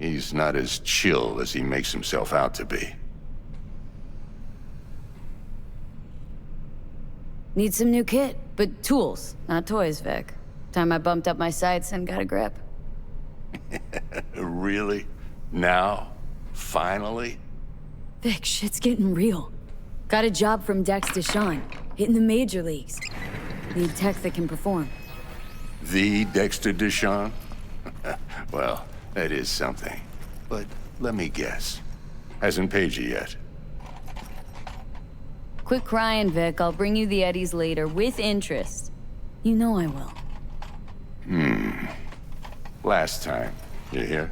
He's not as chill as he makes himself out to be. Need some new kit, but tools, not toys, Vic. Time I bumped up my sights and got a grip. Really? Now? Finally? Vic, shit's getting real. Got a job from Dex DeShawn, hitting the major leagues. Need tech that can perform. The Dexter DeShawn? Well, that is something. But let me guess. Hasn't paid you yet. Quit crying, Vic. I'll bring you the Eddies later, with interest. You know I will. Last time. You hear?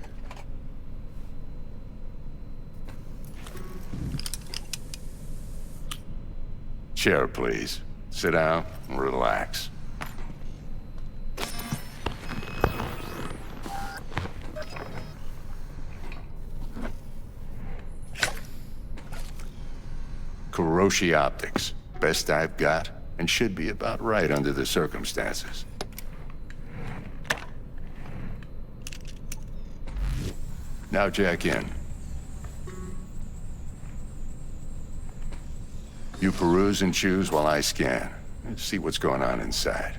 Chair, please. Sit down and relax. Kuroshi Optics. Best I've got, and should be about right under the circumstances. Now jack in. You peruse and choose while I scan. Let's see what's going on inside.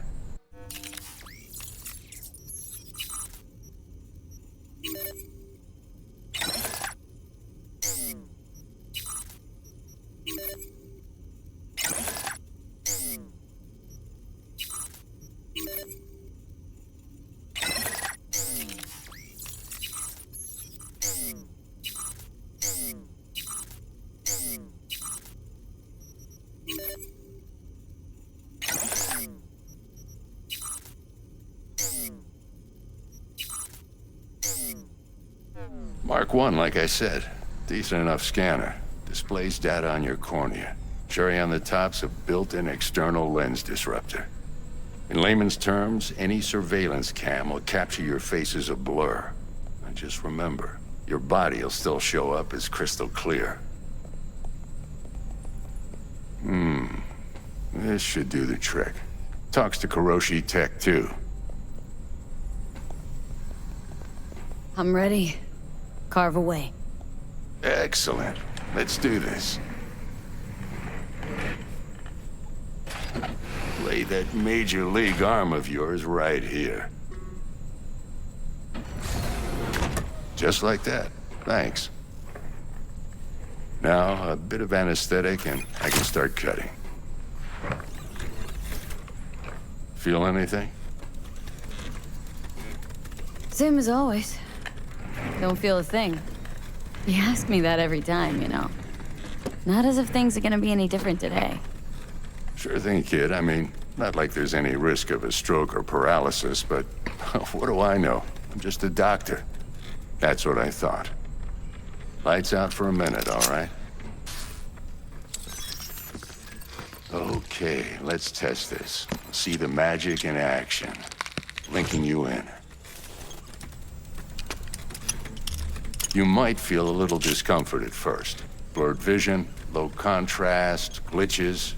Mark 1, like I said. Decent enough scanner. Displays data on your cornea. Cherry on the top's a built-in external lens disruptor. In layman's terms, any surveillance cam will capture your face as a blur. And just remember, your body will still show up as crystal clear. This should do the trick. Talks to Kuroshi Tech, too. I'm ready. Carve away. Excellent. Let's do this. Lay that major league arm of yours right here. Just like that. Thanks. Now, a bit of anesthetic and I can start cutting. Feel anything? Same as always. Don't feel a thing. You ask me that every time, you know. Not as if things are gonna be any different today. Sure thing, kid. I mean, not like there's any risk of a stroke or paralysis, but what do I know? I'm just a doctor. That's what I thought. Lights out for a minute, all right? Okay, let's test this. See the magic in action. Linking you in. You might feel a little discomfort at first. Blurred vision, low contrast, glitches.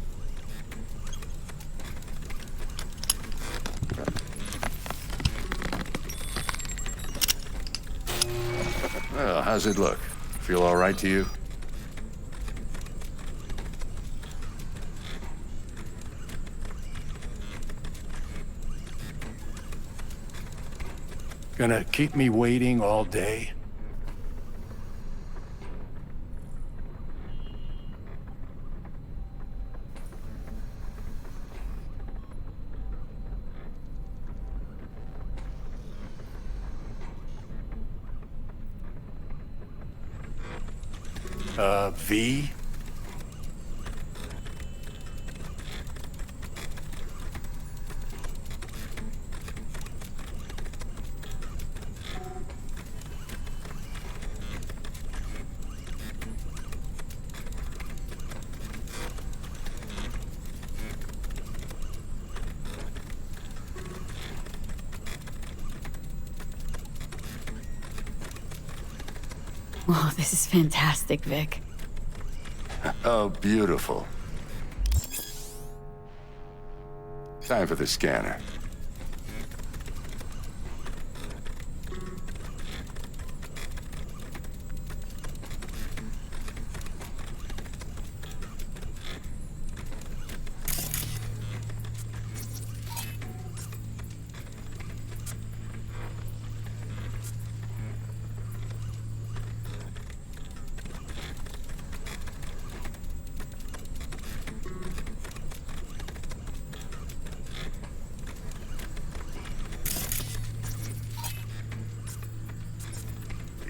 Well, how's it look? Feel all right to you? Gonna keep me waiting all day? V? Oh, this is fantastic, Vic. Oh, beautiful. Time for the scanner.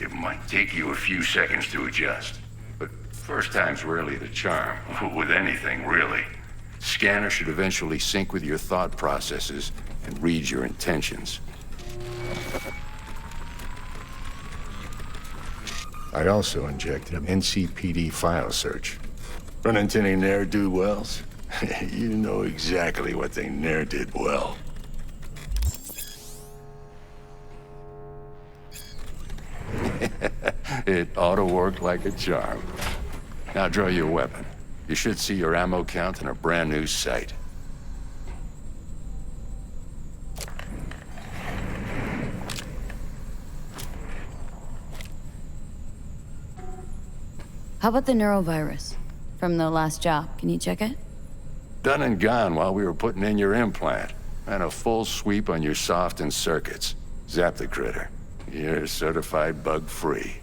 It might take you a few seconds to adjust. But first time's rarely the charm, with anything, really. Scanner should eventually sync with your thought processes and read your intentions. I also injected an NCPD file search. Run into any ne'er-do-wells? You know exactly what they ne'er did well. It ought to work like a charm. Now draw your weapon. You should see your ammo count in a brand new sight. How about the neurovirus from the last job? Can you check it? Done and gone while we were putting in your implant. And a full sweep on your soft and circuits. Zap the critter. You're certified bug-free.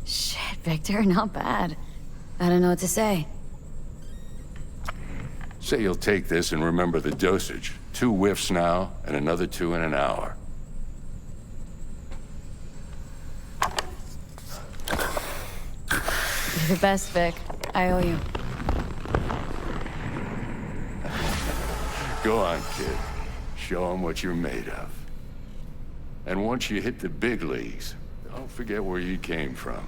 Shit, Victor, not bad. I don't know what to say. Say you'll take this and remember the dosage. 2 whiffs now, and another 2 in an hour. You're the best, Vic. I owe you. Go on, kid. Show them what you're made of. And once you hit the big leagues, don't forget where you came from.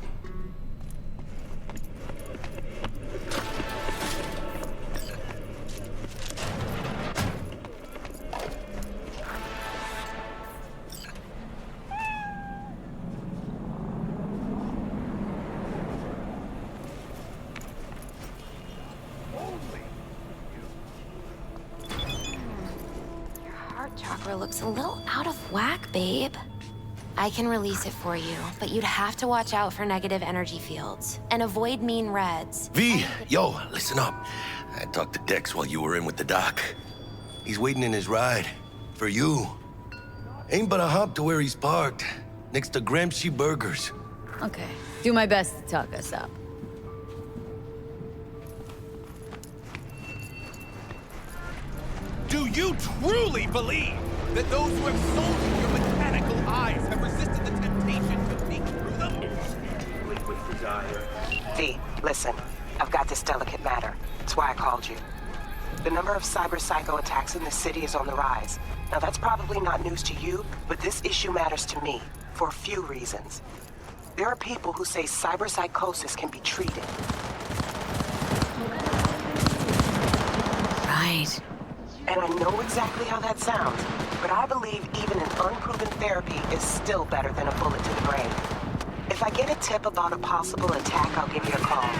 Chakra looks a little out of whack, babe. I can release it for you, but you'd have to watch out for negative energy fields and avoid mean reds. V, yo, listen up. I talked to Dex while you were in with the doc. He's waiting in his ride. For you. Ain't but a hop to where he's parked. Next to Gramsci Burgers. Okay. Do my best to talk us up. Do you truly believe that those who have sold you your mechanical eyes have resisted the temptation to peek through them? Liquid desire. V, listen. I've got this delicate matter. That's why I called you. The number of cyber-psycho attacks in the city is on the rise. Now, that's probably not news to you, but this issue matters to me for a few reasons. There are people who say cyberpsychosis can be treated. Right. And I know exactly how that sounds, but I believe even an unproven therapy is still better than a bullet to the brain. If I get a tip about a possible attack, I'll give you a call.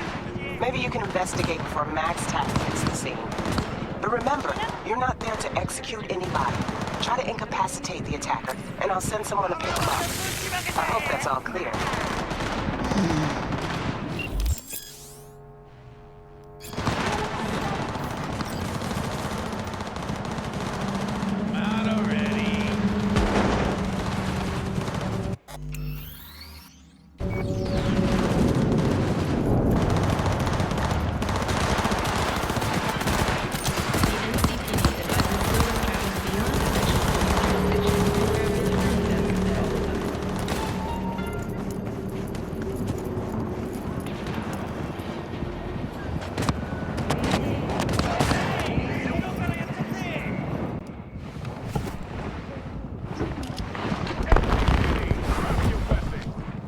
Maybe you can investigate before Max Tack hits the scene. But remember, you're not there to execute anybody. Try to incapacitate the attacker, and I'll send someone to pick him up. I hope that's all clear.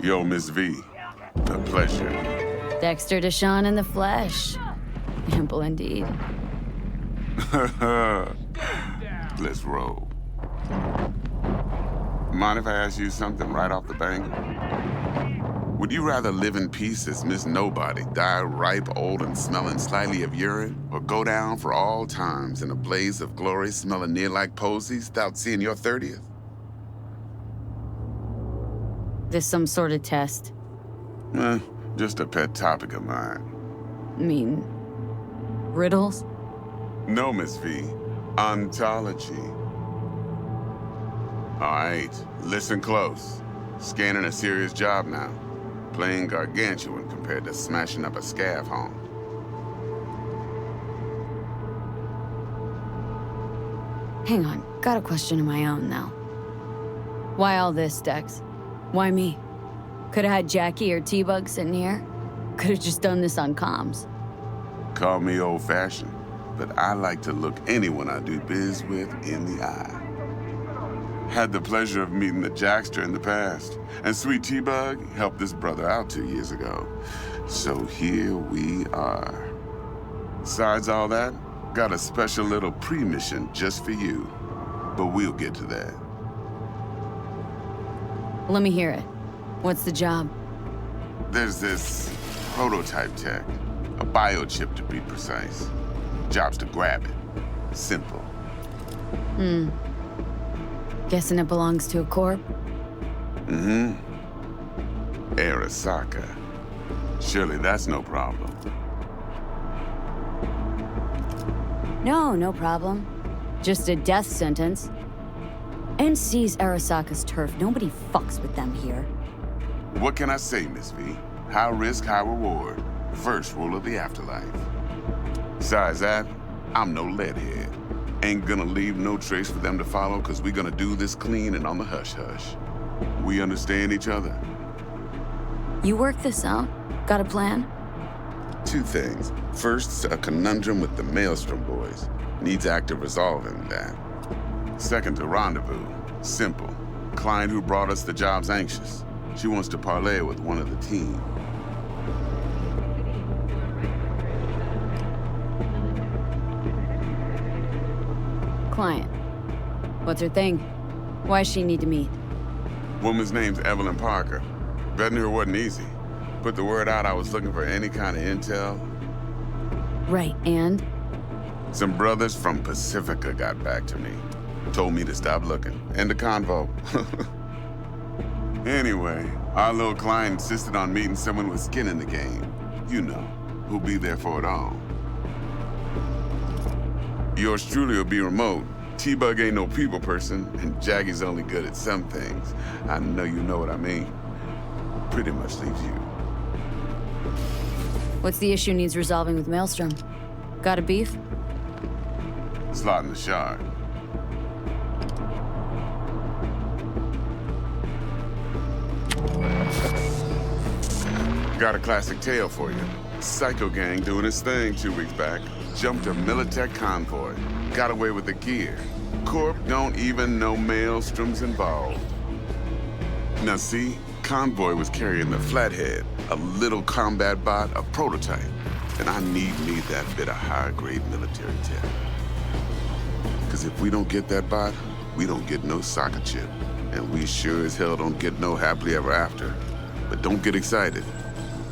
Yo, Miss V. A pleasure. Dexter Deshawn in the flesh. Ample indeed. Let's roll. Mind if I ask you something right off the bank? Would you rather live in peace as Miss Nobody, die ripe, old, and smelling slightly of urine, or go down for all times in a blaze of glory smelling near like posies without seeing your 30th? This some sort of test? Just a pet topic of mine. Mean riddles? No, Miss V. Ontology. All right, listen close. Scanning a serious job now. Playing gargantuan compared to smashing up a scav home. Hang on, got a question of my own now. Why all this, Dex? Why me? Could have had Jackie or T-Bug sitting here. Could have just done this on comms. Call me old-fashioned, but I like to look anyone I do biz with in the eye. Had the pleasure of meeting the Jackster in the past, and Sweet T-Bug helped this brother out 2 years ago. So here we are. Besides all that, got a special little pre-mission just for you. But we'll get to that. Let me hear it. What's the job? There's this prototype tech, a biochip to be precise. Job's to grab it. Simple. Guessing it belongs to a corp? Mm-hmm. Arasaka. Surely that's no problem. No problem. Just a death sentence. NC's Arasaka's turf. Nobody fucks with them here. What can I say, Miss V? High risk, high reward. First rule of the afterlife. Besides that, I'm no leadhead. Ain't gonna leave no trace for them to follow, cause we gonna do this clean and on the hush-hush. We understand each other? You work this out? Got a plan? 2 things. First, a conundrum with the Maelstrom boys. Needs active resolving that. Second, a rendezvous. Simple. Client who brought us the job's anxious. She wants to parlay with one of the team. Client. What's her thing? Why does she need to meet? Woman's name's Evelyn Parker. Vetting her wasn't easy. Put the word out I was looking for any kind of intel. Right, and? Some brothers from Pacifica got back to me. Told me to stop looking. End the convo. Anyway, our little client insisted on meeting someone with skin in the game. You know, who'll be there for it all. Yours truly will be remote. T-Bug ain't no people person, and Jackie's only good at some things. I know you know what I mean. Pretty much leaves you. What's the issue needs resolving with Maelstrom? Got a beef? Slot in the shard. Got a classic tale for you. Psycho gang doing his thing 2 weeks back. Jumped a Militech convoy. Got away with the gear. Corp don't even know Maelstrom's involved. Now see, convoy was carrying the Flathead, a little combat bot, a prototype. And I need me that bit of high-grade military tech. Because if we don't get that bot, we don't get no soccer chip. And we sure as hell don't get no happily ever after. But don't get excited.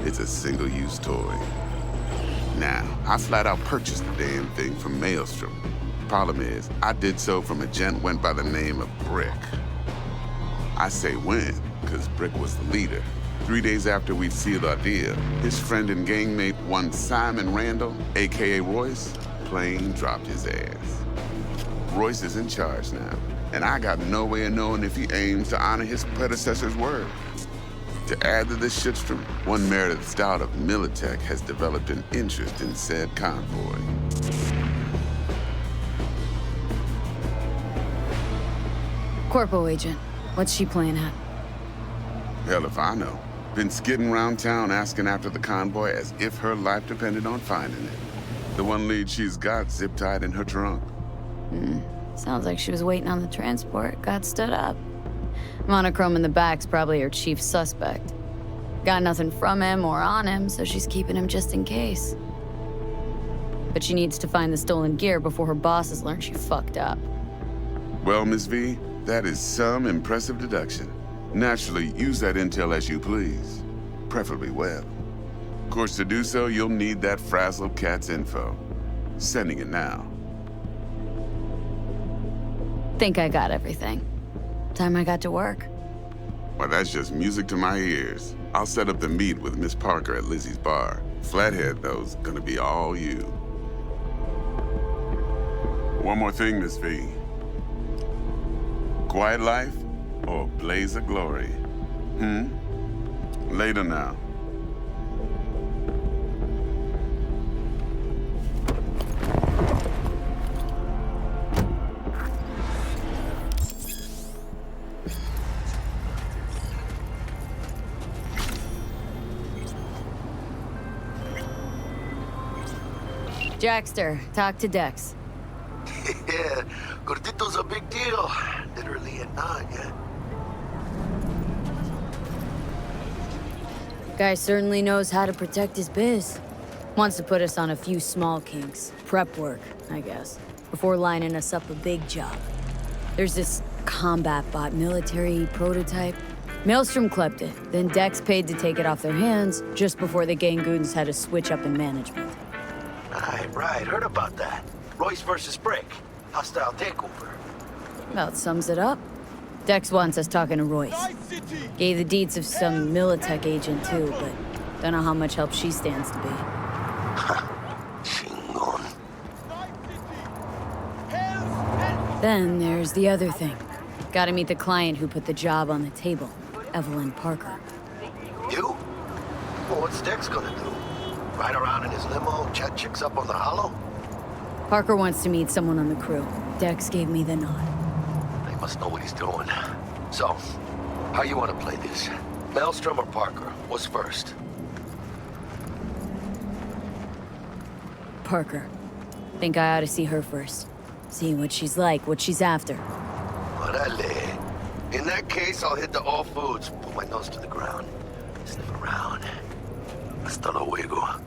It's a single-use toy. Now, I flat out purchased the damn thing from Maelstrom. Problem is, I did so from a gent went by the name of Brick. I say when, because Brick was the leader. 3 days after we'd sealed our deal, his friend and gangmate, one Simon Randall, AKA Royce, plain dropped his ass. Royce is in charge now, and I got no way of knowing if he aims to honor his predecessor's word. To add to this shitstorm, one Meredith Stout of Militech has developed an interest in said convoy. Corpo agent. What's she playing at? Hell if I know. Been skidding around town asking after the convoy as if her life depended on finding it. The one lead she's got zip-tied in her trunk. Sounds like she was waiting on the transport, got stood up. Monochrome in the back's probably her chief suspect. Got nothing from him or on him, so she's keeping him just in case. But she needs to find the stolen gear before her bosses learn she fucked up. Well, Miss V, that is some impressive deduction. Naturally, use that intel as you please. Preferably well. Of course, to do so, you'll need that frazzled cat's info. Sending it now. Think I got everything. Time I got to work. Well, that's just music to my ears. I'll set up the meet with Miss Parker at Lizzie's bar. Flathead, though's gonna be all you. One more thing, Miss V. Quiet life or blaze of glory? Later now. Jackster, talk to Dex. Yeah, Gordito's a big deal. Literally and not, yeah. Guy certainly knows how to protect his biz. Wants to put us on a few small kinks. Prep work, I guess. Before lining us up a big job. There's this combat bot military prototype. Maelstrom clept it, then Dex paid to take it off their hands just before the Gangoons had a switch up in management. Right, heard about that. Royce versus Brick. Hostile takeover. About sums it up. Dex wants us talking to Royce. Gave the deeds of some Militech agent too, but don't know how much help she stands to be. Then there's the other thing. Gotta meet the client who put the job on the table, Evelyn Parker. You? Well, what's Dex gonna do? Ride around in his limo, chat chicks up on the hollow? Parker wants to meet someone on the crew. Dex gave me the nod. He must know what he's doing. So, how you want to play this? Maelstrom or Parker? What's first? Parker. Think I ought to see her first. See what she's like, what she's after. Orale. In that case, I'll hit the all foods, put my nose to the ground, sniff around. Hasta luego.